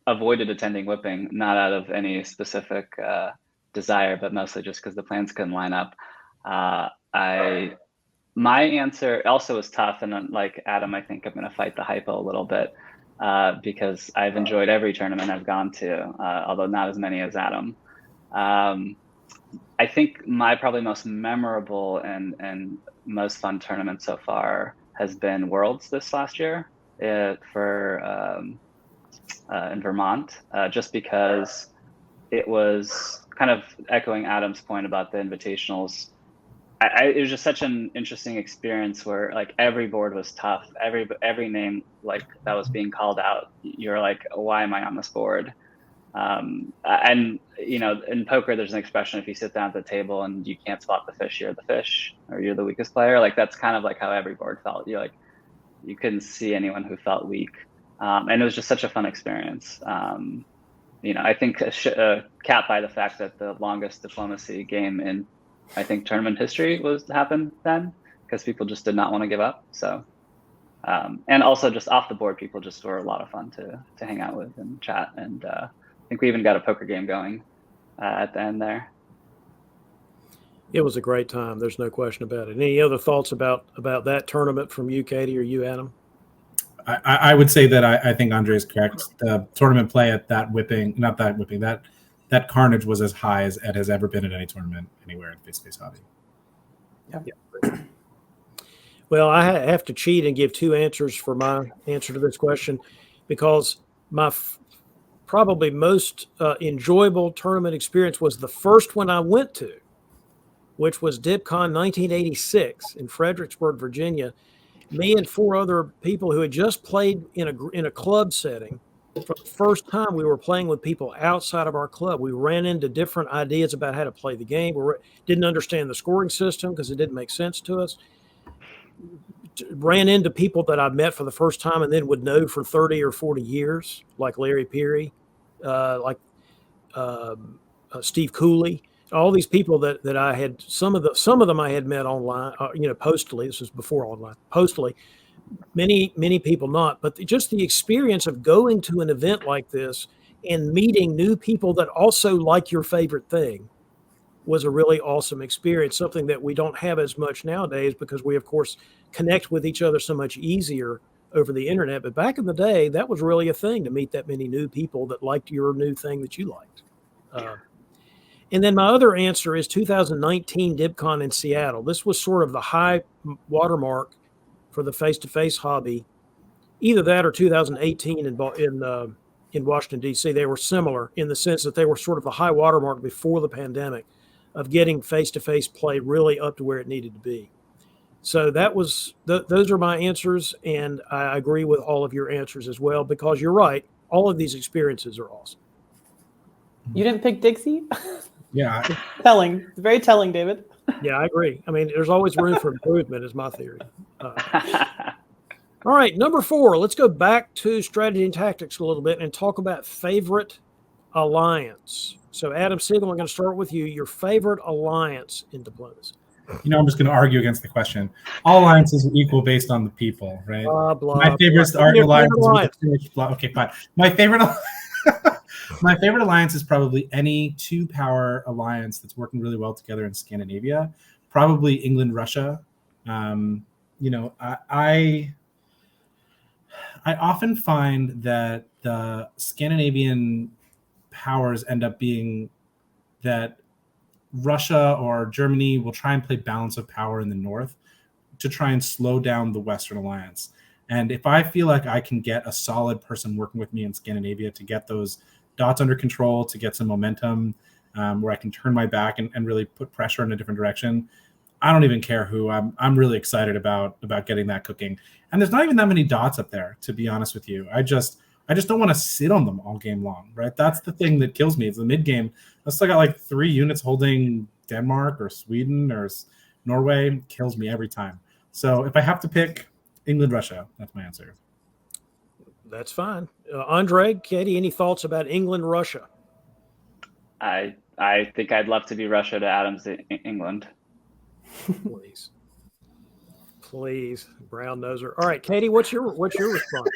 avoided attending Whipping, not out of any specific desire, but mostly just because the plans couldn't line up. My answer also was tough, and like Adam, I think I'm going to fight the hypo a little bit because I've enjoyed every tournament I've gone to, although not as many as Adam. I think my probably most memorable and most fun tournament so far has been Worlds this last year for in Vermont, just because it was kind of echoing Adam's point about the invitationals. It was just such an interesting experience where like every board was tough. Every name like that was being called out, you're like, why am I on this board? And in poker, there's an expression: if you sit down at the table and you can't spot the fish, you're the fish, or you're the weakest player. Like that's kind of like how every board felt. You're like, you couldn't see anyone who felt weak, and it was just such a fun experience. I think capped by the fact that the longest diplomacy game in, I think, tournament history happened then, because people just did not want to give up. So, and also just off the board, people just were a lot of fun to hang out with and chat. And I think we even got a poker game going at the end there. It was a great time. There's no question about it. Any other thoughts about that tournament from you, Katie, or you, Adam? I would say that I think Andre is correct. The tournament play at that Carnage was as high as it has ever been at any tournament anywhere in face-to-face hobby. Yeah. Well, I have to cheat and give 2 answers for my answer to this question, because my probably most enjoyable tournament experience was the first one I went to, which was DipCon 1986 in Fredericksburg, Virginia. Me and 4 other people who had just played in a club setting. For the first time, we were playing with people outside of our club. We ran into different ideas about how to play the game. We didn't understand the scoring system because it didn't make sense to us. Ran into people that I met for the first time and then would know for 30 or 40 years, like Larry Peary, like Steve Cooley. All these people that I had, some of them I had met online, postally. This was before online, postally. many people not, but just the experience of going to an event like this and meeting new people that also like your favorite thing was a really awesome experience, something that we don't have as much nowadays because we, of course, connect with each other so much easier over the internet. But back in the day, that was really a thing to meet that many new people that liked your new thing that you liked. And then my other answer is 2019 DibCon in Seattle. This was sort of the high watermark for the face-to-face hobby. Either that or 2018 in Washington, D.C. They were similar in the sense that they were sort of the high watermark before the pandemic of getting face-to-face play really up to where it needed to be. So that was those are my answers, and I agree with all of your answers as well, because you're right. All of these experiences are awesome. You didn't pick Dixie? Yeah. Telling. It's very telling, David. Yeah, I agree. I mean, there's always room for improvement is my theory. All right, number 4. Let's go back to strategy and tactics a little bit and talk about favorite alliance. So, Adam Siegel, I'm going to start with you. Your favorite alliance in diplomacy? I'm just going to argue against the question. All alliances are equal based on the people, right? Blah, blah, My favorite alliance. Okay, fine. My favorite alliance is probably any 2-power alliance that's working really well together in Scandinavia. Probably England, Russia. I often find that the Scandinavian powers end up being that Russia or Germany will try and play balance of power in the north to try and slow down the Western alliance. And if I feel like I can get a solid person working with me in Scandinavia to get those dots under control, to get some momentum, where I can turn my back and really put pressure in a different direction, I don't even care who. I'm really excited about getting that cooking. And there's not even that many dots up there, to be honest with you. I just don't want to sit on them all game long, right? That's the thing that kills me. It's the mid game. I still got like 3 units holding Denmark or Sweden or Norway. Kills me every time. So if I have to pick England, Russia, that's my answer. That's fine. Andre, Katie, any thoughts about England, Russia? I think I'd love to be Russia to Adam's England. Please, brown noser. All right, Katie, what's your response?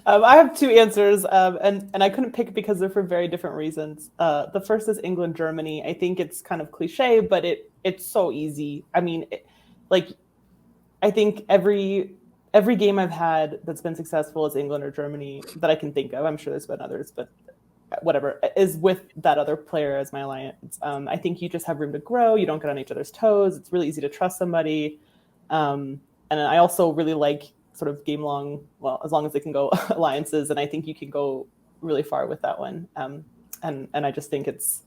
I have 2 answers, and I couldn't pick because they're for very different reasons. The first is England, Germany. I think it's kind of cliche, but it's so easy. I mean, I think every game I've had that's been successful is England or Germany that I can think of. I'm sure there's been others, but whatever, is with that other player as my alliance. I think you just have room to grow. You don't get on each other's toes. It's really easy to trust somebody. And I also really like sort of game long, well, as long as they can go alliances. And I think you can go really far with that one. And I just think it's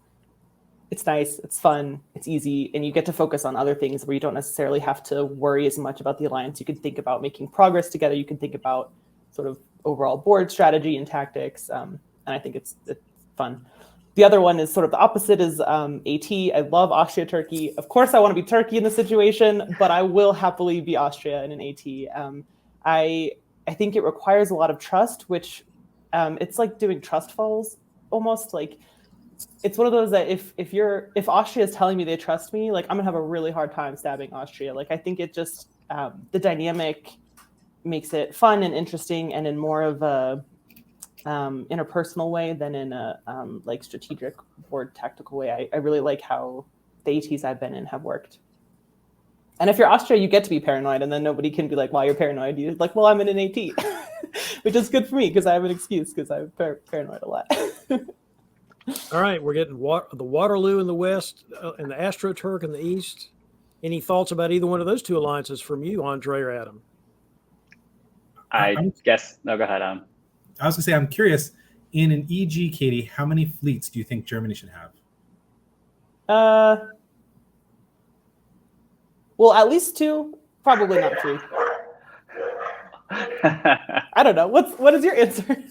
nice, it's fun, it's easy, and you get to focus on other things where you don't necessarily have to worry as much about the alliance. You can think about making progress together. You can think about sort of overall board strategy and tactics. And I think it's fun. The other one is sort of the opposite, is AT. I love Austria, Turkey. Of course, I want to be Turkey in this situation, but I will happily be Austria in an AT. I think it requires a lot of trust, which it's like doing trust falls almost. Like, it's one of those that if Austria is telling me they trust me, like, I'm gonna have a really hard time stabbing Austria. Like, I think it just the dynamic makes it fun and interesting, and in more of a interpersonal way than in a like strategic board tactical way. I really like how the ATs I've been in have worked. And if you're Austria, you get to be paranoid, and then nobody can be like, "Why you're paranoid?" You're like, "Well, I'm in an AT," which is good for me because I have an excuse because I'm paranoid a lot. All right, we're getting the Waterloo in the west and the AstroTurk in the east. Any thoughts about either one of those 2 alliances from you, Andre or Adam? I guess. No, go ahead, Adam. I was going to say, I'm curious, in an EG, Katie, how many fleets do you think Germany should have? Well, at least 2, probably not 3. I don't know. What is your answer?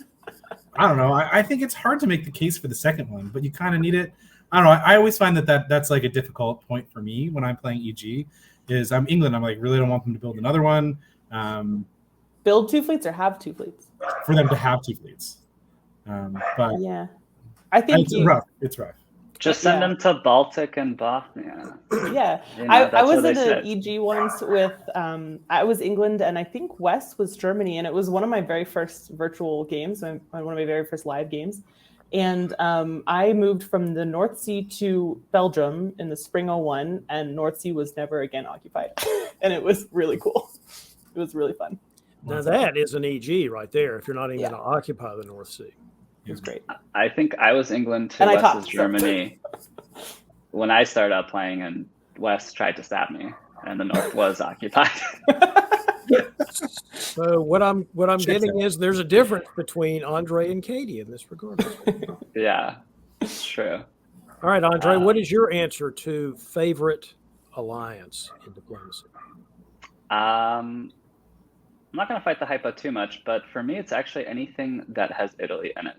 I don't know. I think it's hard to make the case for the second one, but you kind of need it. I don't know. I always find that's like a difficult point for me when I'm playing EG. Is I'm England. I'm like, really don't want them to build another one. Build 2 fleets or have 2 fleets? For them to have 2 fleets. But yeah, I think it's rough. It's rough. Just send them to Baltic and Bothnia. Yeah, You know, I that's was what they in an said. EG once with I was England and I think West was Germany, and it was one of my very first virtual games, one of my very first live games. And I moved from the North Sea to Belgium in the spring '01, and North Sea was never again occupied, and it was really cool. It was really fun. Now that is an EG right there. If you're not even Yeah. going to occupy the North Sea, It was great. I think I was England to And I West talked, is so- Germany. When I started out playing, and West tried to stab me, and the North was occupied. so what I'm getting is there's a difference between Andre and Katie in this regard. Yeah, it's true. All right, Andre, what is your answer to favorite alliance in diplomacy? I'm not going to fight the hypo too much, but for me, it's actually anything that has Italy in it.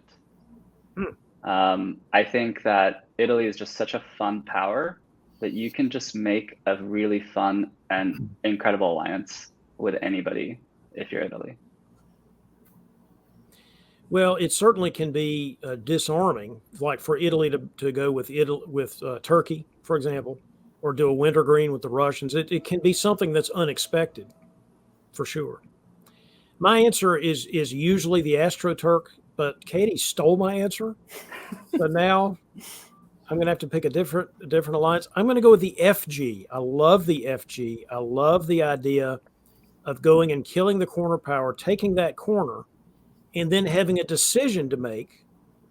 I think that Italy is just such a fun power that you can just make a really fun and incredible alliance with anybody if you're Italy. Well, it certainly can be disarming, like for Italy to go with Turkey, for example, or do a wintergreen with the Russians. It can be something that's unexpected, for sure. My answer is usually the AstroTurk, but Katie stole my answer, so now I'm going to have to pick a different alliance. I'm going to go with the FG. I love the FG. I love the idea of going and killing the corner power, taking that corner, and then having a decision to make.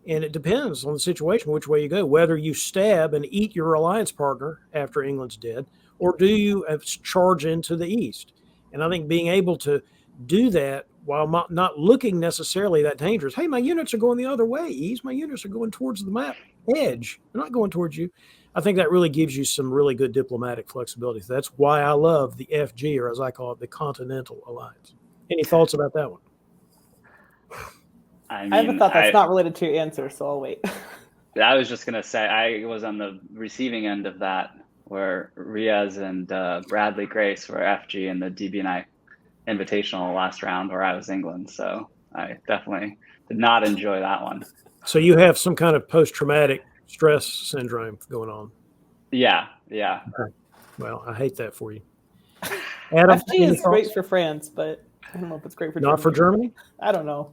And it depends on the situation, which way you go, whether you stab and eat your alliance partner after England's dead, or do you charge into the east? And I think being able to do that while not looking necessarily that dangerous. Hey, my units are going the other way, Ease. My units are going towards the map edge. They're not going towards you. I think that really gives you some really good diplomatic flexibility. So that's why I love the FG, or as I call it, the Continental Alliance. Any thoughts about that one? I have a thought that's not related to your answer, so I'll wait. I was just going to say, I was on the receiving end of that, where Riaz and Bradley Grace were FG in the DBNI Invitational last round, where I was England. So I definitely did not enjoy that one. So you have some kind of post-traumatic stress syndrome going on. Yeah. Okay. Well, I hate that for you. Adam, FG is great for France, but I don't know if it's great for Germany. Not for Germany? I don't know.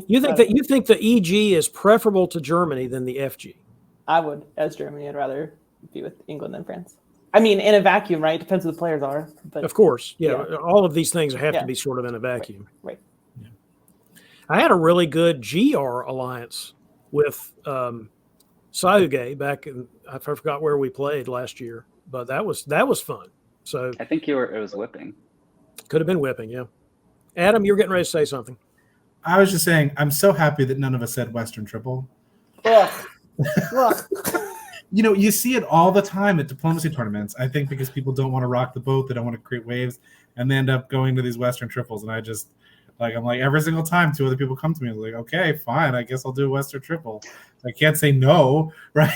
You think the EG is preferable to Germany than the FG? I would, as Germany, I'd rather be with England than France. I mean, in a vacuum, right? Depends who the players are. But of course, yeah. All of these things have to be sort of in a vacuum. Right. Yeah. I had a really good GR alliance with Sayuge back in, I forgot where we played last year, but that was fun. So I think it was whipping. Could have been whipping, yeah. Adam, you were getting ready to say something. I was just saying, I'm so happy that none of us said Western Triple. You know, you see it all the time at diplomacy tournaments. I think because people don't want to rock the boat, they don't want to create waves, and they end up going to these Western Triples. And I just, I'm like, every single time 2 other people come to me, I'm like, okay, fine, I guess I'll do a Western Triple. I can't say no, right?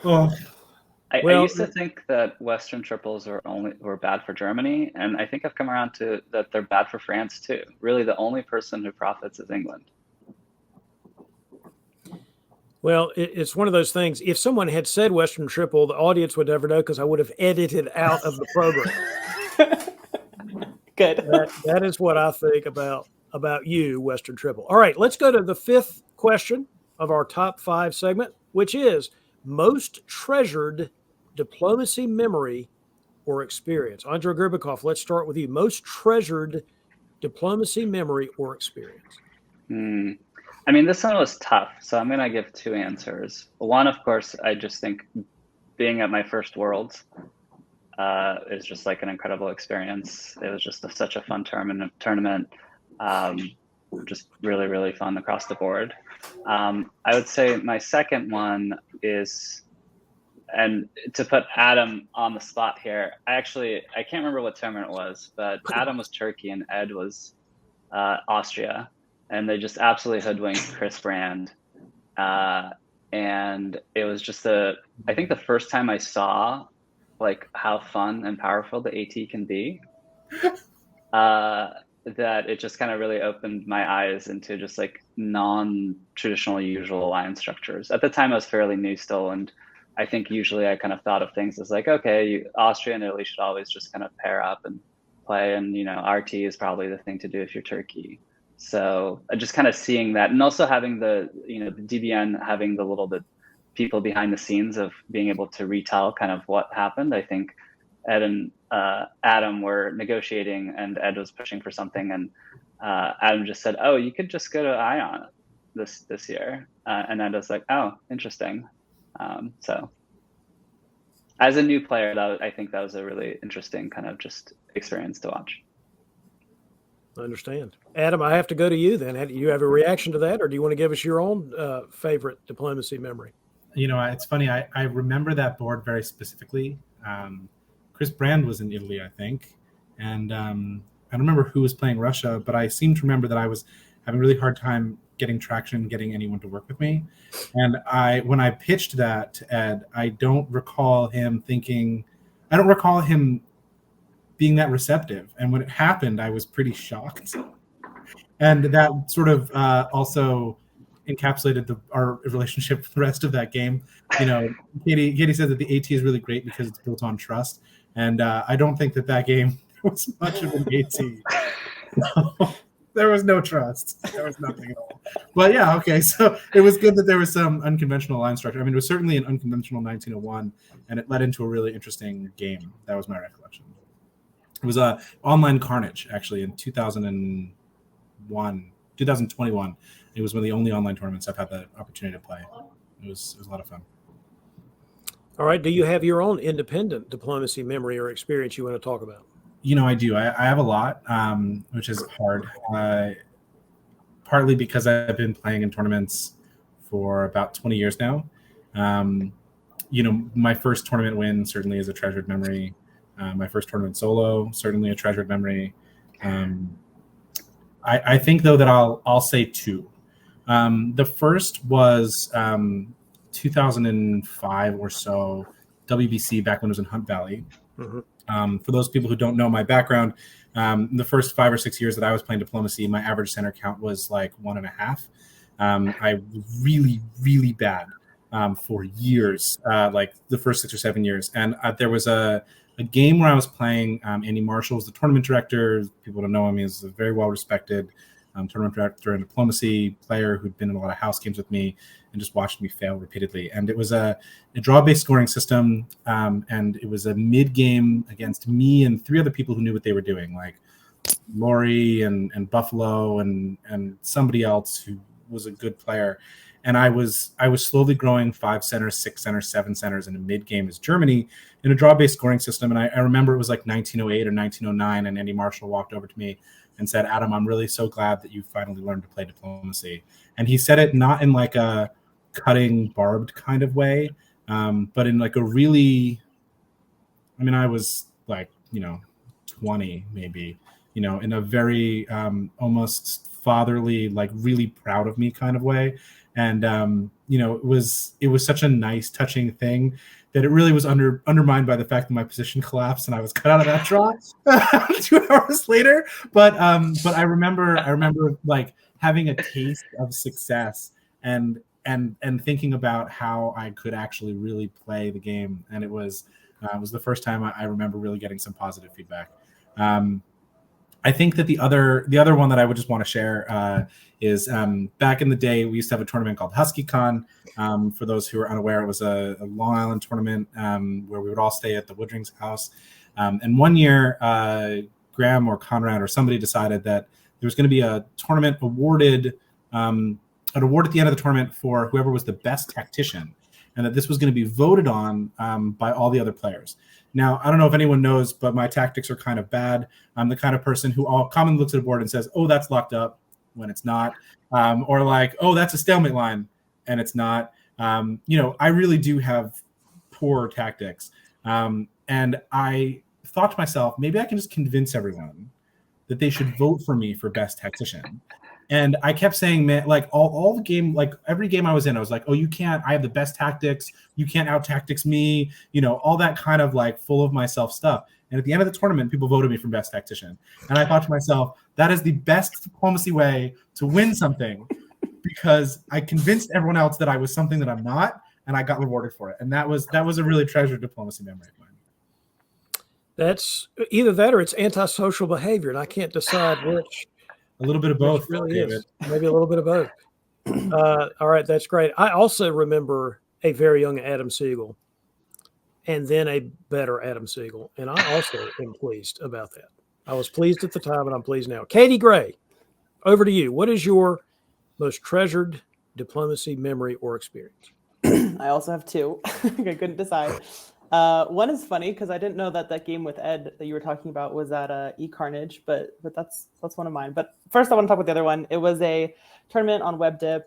I used to think that Western Triples were bad for Germany, and I think I've come around to that they're bad for France too. Really, the only person who profits is England. Well, it's one of those things. If someone had said Western Triple, the audience would never know because I would have edited out of the program. Good. That is what I think about you, Western Triple. All right, let's go to the 5th question of our top 5 segment, which is most treasured diplomacy memory or experience. Andrei Gribikov, let's start with you. Most treasured diplomacy memory or experience? I mean, this one was tough, so I'm going to give 2 answers. One, of course, I just think being at my first Worlds is just like an incredible experience. It was just such a fun tournament, just really, really fun across the board. I would say my second one is, and to put Adam on the spot here, I can't remember what tournament it was, but Adam was Turkey and Ed was Austria. And they just absolutely hoodwinked Chris Brand. And it was just I think the first time I saw how fun and powerful the AT can be. that it just kind of really opened my eyes into just like non-traditional usual alliance structures. At the time, I was fairly new still, and I think usually I kind of thought of things as like, okay, Austria and Italy should always just kind of pair up and play, and RT is probably the thing to do if you're Turkey. So just kind of seeing that, and also having the the DBN having the little bit people behind the scenes of being able to retell kind of what happened. I think Ed and Adam were negotiating, and Ed was pushing for something, and Adam just said, "Oh, you could just go to Ion this year," and Ed was like, "Oh, interesting." So, as a new player, I think that was a really interesting kind of just experience to watch. I understand. Adam, I have to go to you then. Do you have a reaction to that, or do you want to give us your own favorite diplomacy memory? It's funny. I remember that board very specifically. Chris Brand was in Italy, I think. And I don't remember who was playing Russia, but I seem to remember that I was having a really hard time getting traction, getting anyone to work with me. And when I pitched that to Ed, I don't recall him being that receptive. And when it happened, I was pretty shocked. And that sort of also encapsulated our relationship for the rest of that game. Katie said that the AT is really great because it's built on trust. And I don't think that game was much of an AT. No, there was no trust. There was nothing at all. But yeah, okay. So it was good that there was some unconventional line structure. I mean, it was certainly an unconventional 1901, and it led into a really interesting game. That was my recollection. It was online Carnage, actually, in 2021. It was one of the only online tournaments I've had the opportunity to play. It was a lot of fun. All right. Do you have your own independent diplomacy memory or experience you want to talk about? I do. I have a lot, which is hard. Partly because I've been playing in tournaments for about 20 years now. My first tournament win certainly is a treasured memory. My first tournament solo, certainly a treasured memory. I think, though, that I'll say two. The first was 2005 or so, WBC, back when it was in Hunt Valley. Mm-hmm. For those people who don't know my background, the first 5 or 6 years that I was playing diplomacy, my average center count was like 1.5. I was really, really bad for years, like the first 6 or 7 years. And there was a game where I was playing Andy Marshall was the tournament director. People don't know him. He's a very well-respected tournament director and diplomacy player who'd been in a lot of house games with me and just watched me fail repeatedly. And it was a draw-based scoring system, and it was a mid-game against me and 3 other people who knew what they were doing, like Lori and Buffalo and somebody else who was a good player. And I was slowly growing 5 centers, 6 centers, 7 centers in a mid-game as Germany in a draw-based scoring system. And I remember it was like 1908 or 1909, and Andy Marshall walked over to me and said, "Adam, I'm really so glad that you finally learned to play diplomacy." And he said it not in like a cutting, barbed kind of way, but in like a really, I was like, 20 maybe, in a very almost fatherly, like really proud of me kind of way. And it was such a nice, touching thing that it really was undermined by the fact that my position collapsed and I was cut out of that draw 2 hours later. But I remember like having a taste of success and thinking about how I could actually really play the game. And it was the first time I remember really getting some positive feedback. I think that the other one that I would just want to share is back in the day, we used to have a tournament called HuskyCon. For those who are unaware, it was a Long Island tournament where we would all stay at the Woodring's house. And one year, Graham or Conrad or somebody decided that there was going to be a tournament awarded, an award at the end of the tournament for whoever was the best tactician, and that this was going to be voted on by all the other players. Now, I don't know if anyone knows, but my tactics are kind of bad. I'm the kind of person who commonly looks at a board and says, "Oh, that's locked up," when it's not. Or like, "Oh, that's a stalemate line," and it's not. I really do have poor tactics. And I thought to myself, maybe I can just convince everyone that they should vote for me for best tactician. And I kept saying, man, like all the game, like every game I was in, I was like, "Oh, you can't, I have the best tactics. You can't out tactics me," all that kind of like full of myself stuff. And at the end of the tournament, people voted me for best tactician. And I thought to myself, that is the best diplomacy way to win something, because I convinced everyone else that I was something that I'm not, and I got rewarded for it. And that was a really treasured diplomacy memory of mine. That's either that or it's antisocial behavior, and I can't decide which. A little bit of both, really David. is. Maybe a little bit of both. All right, that's great. I also remember a very young Adam Siegel, and then a better Adam Siegel, and I also am pleased about that. I was pleased at the time, and I'm pleased now. Katie Gray, over to you. What is your most treasured diplomacy memory or experience? I also have two. I couldn't decide. One is funny because I didn't know that game with Ed that you were talking about was at eCarnage, but that's one of mine. But first, I want to talk about the other one. It was a tournament on WebDip,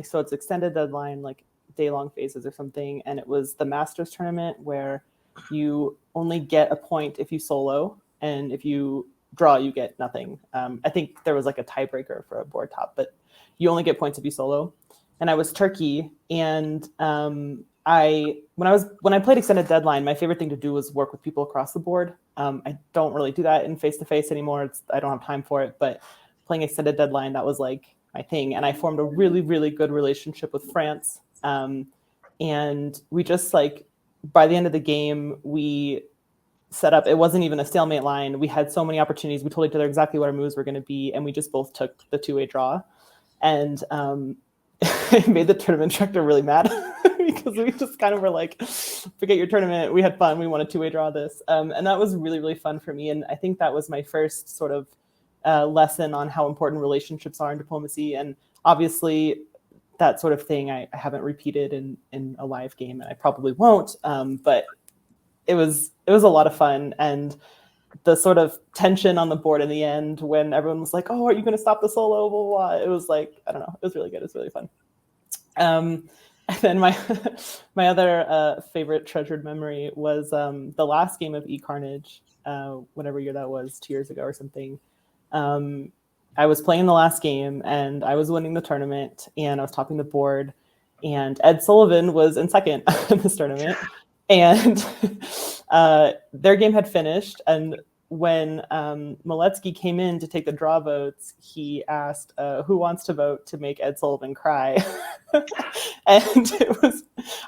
so it's extended deadline, like day-long phases or something, and it was the Masters tournament where you only get a point if you solo, and if you draw, you get nothing. I think there was like a tiebreaker for a board top, but you only get points if you solo. And I was Turkey, and when I played extended deadline, my favorite thing to do was work with people across the board. I don't really do that in face-to-face anymore. I don't have time for it, but playing extended deadline, that was like my thing. And I formed a really, really good relationship with France. And we just like, by the end of the game, we set up, it wasn't even a stalemate line. We had so many opportunities. We told each other exactly what our moves were going to be. And we just both took the two-way draw. And it made the tournament director really mad because we just kind of were like, forget your tournament. We had fun. We want a two-way draw this. And that was really, really fun for me. And I think that was my first sort of lesson on how important relationships are in diplomacy. And obviously that sort of thing I haven't repeated in a live game, and I probably won't. But it was a lot of fun. And the sort of tension on the board in the end when everyone was like, oh, are you going to stop the solo? Blah, blah, blah. It was like, I don't know. It was really good. It was really fun. And then my other favorite treasured memory was the last game of eCarnage, whatever year that was, 2 years ago or something. I was playing the last game and I was winning the tournament and I was topping the board, and Ed Sullivan was in second in this tournament. And their game had finished, and when Maletsky came in to take the draw votes, he asked who wants to vote to make Ed Sullivan cry. And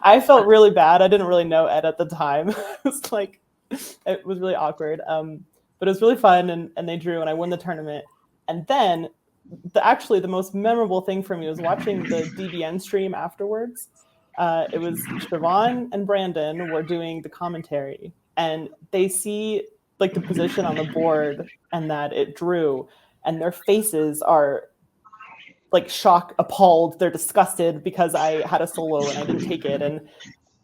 I felt really bad. I didn't really know Ed at the time. It was really awkward. But it was really fun, and they drew, and I won the tournament. And then actually the most memorable thing for me was watching the DBN stream afterwards. It was Siobhan and Brandon were doing the commentary, and they see like the position on the board and that it drew, and their faces are like shocked, appalled. They're disgusted because I had a solo and I didn't take it. And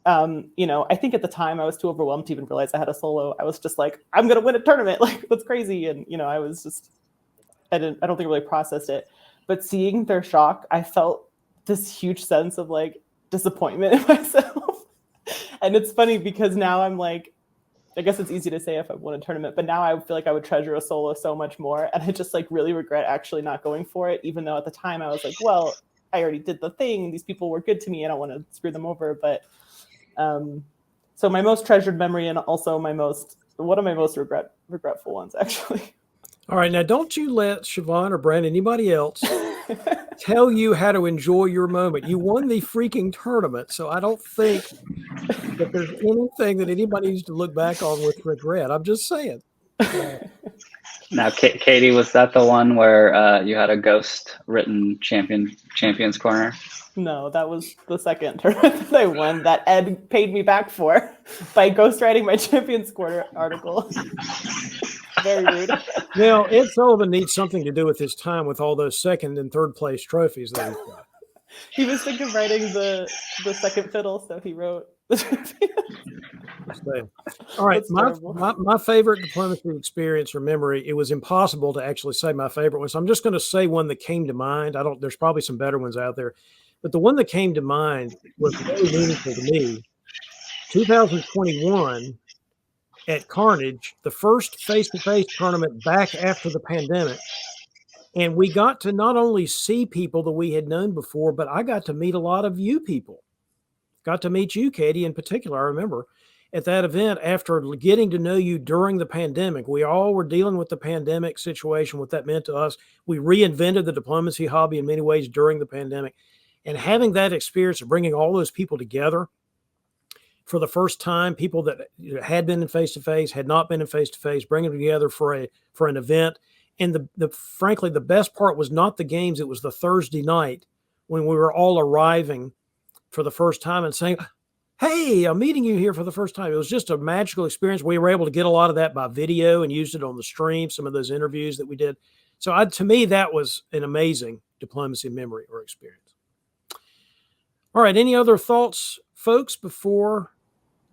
I think at the time I was too overwhelmed to even realize I had a solo. I was just like, I'm gonna win a tournament. Like, that's crazy. And I don't think I really processed it. But seeing their shock, I felt this huge sense of like disappointment in myself. And it's funny because now I'm like, I guess it's easy to say if I won a tournament, but now I feel like I would treasure a solo so much more. And I just like really regret actually not going for it, even though at the time I was like, well, I already did the thing. These people were good to me. I don't want to screw them over. But so my most treasured memory, and also one of my most regretful ones, actually. All right. Now, don't you let Siobhan or Brandon, anybody else, tell you how to enjoy your moment. You won the freaking tournament, so I don't think that there's anything that anybody needs to look back on with regret. I'm just saying. Now, Katie, was that the one where you had a ghost written Champions Corner? No, that was the second tournament that I won that Ed paid me back for by ghostwriting my Champions Corner article. Very rude. Now, Ed Sullivan needs something to do with his time with all those second and third place trophies that he's got. He was thinking of writing the second fiddle, so he wrote the trophy. All right, my favorite diplomacy experience or memory, it was impossible to actually say my favorite one, so I'm just going to say one that came to mind. There's probably some better ones out there, but the one that came to mind was very meaningful to me. 2021 at Carnage, the first face-to-face tournament back after the pandemic. And we got to not only see people that we had known before, but I got to meet a lot of you people. Got to meet you, Katie, in particular, I remember. at that event, after getting to know you during the pandemic, we all were dealing with the pandemic situation, what that meant to us. We reinvented the diplomacy hobby in many ways during the pandemic. And having that experience of bringing all those people together for the first time, people that had been in face-to-face, had not been in face-to-face, bringing them together for an event. And frankly, the best part was not the games. It was the Thursday night when we were all arriving for the first time and saying, hey, I'm meeting you here for the first time. It was just a magical experience. We were able to get a lot of that by video and used it on the stream, some of those interviews that we did. So to me, that was an amazing diplomacy memory or experience. All right, any other thoughts, folks, before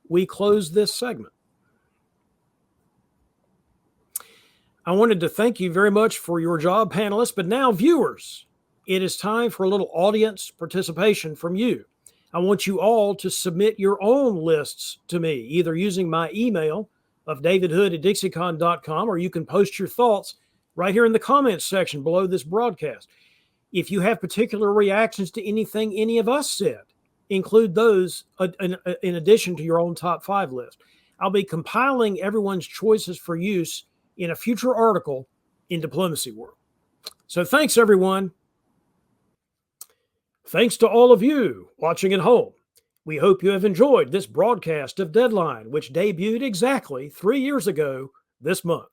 we close this segment? I wanted to thank you very much for your job, panelists, but now viewers, it is time for a little audience participation from you. I want you all to submit your own lists to me, either using my email of davidhood@dixiecon.com, or you can post your thoughts right here in the comments section below this broadcast. If you have particular reactions to anything any of us said, include those in addition to your own top 5 list. I'll be compiling everyone's choices for use in a future article in Diplomacy World. So thanks, everyone. Thanks to all of you watching at home. We hope you have enjoyed this broadcast of Deadline, which debuted exactly 3 years ago this month.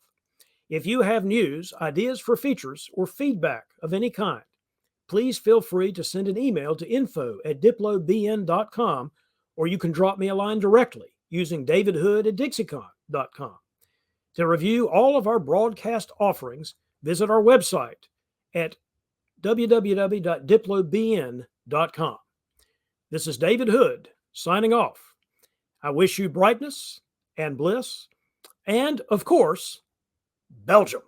If you have news, ideas for features, or feedback of any kind, please feel free to send an email to info@diplobn.com, or you can drop me a line directly using davidhood@dixiecon.com. To review all of our broadcast offerings, visit our website at www.diplobn.com. This is David Hood signing off. I wish you brightness and bliss, and of course, Belgium.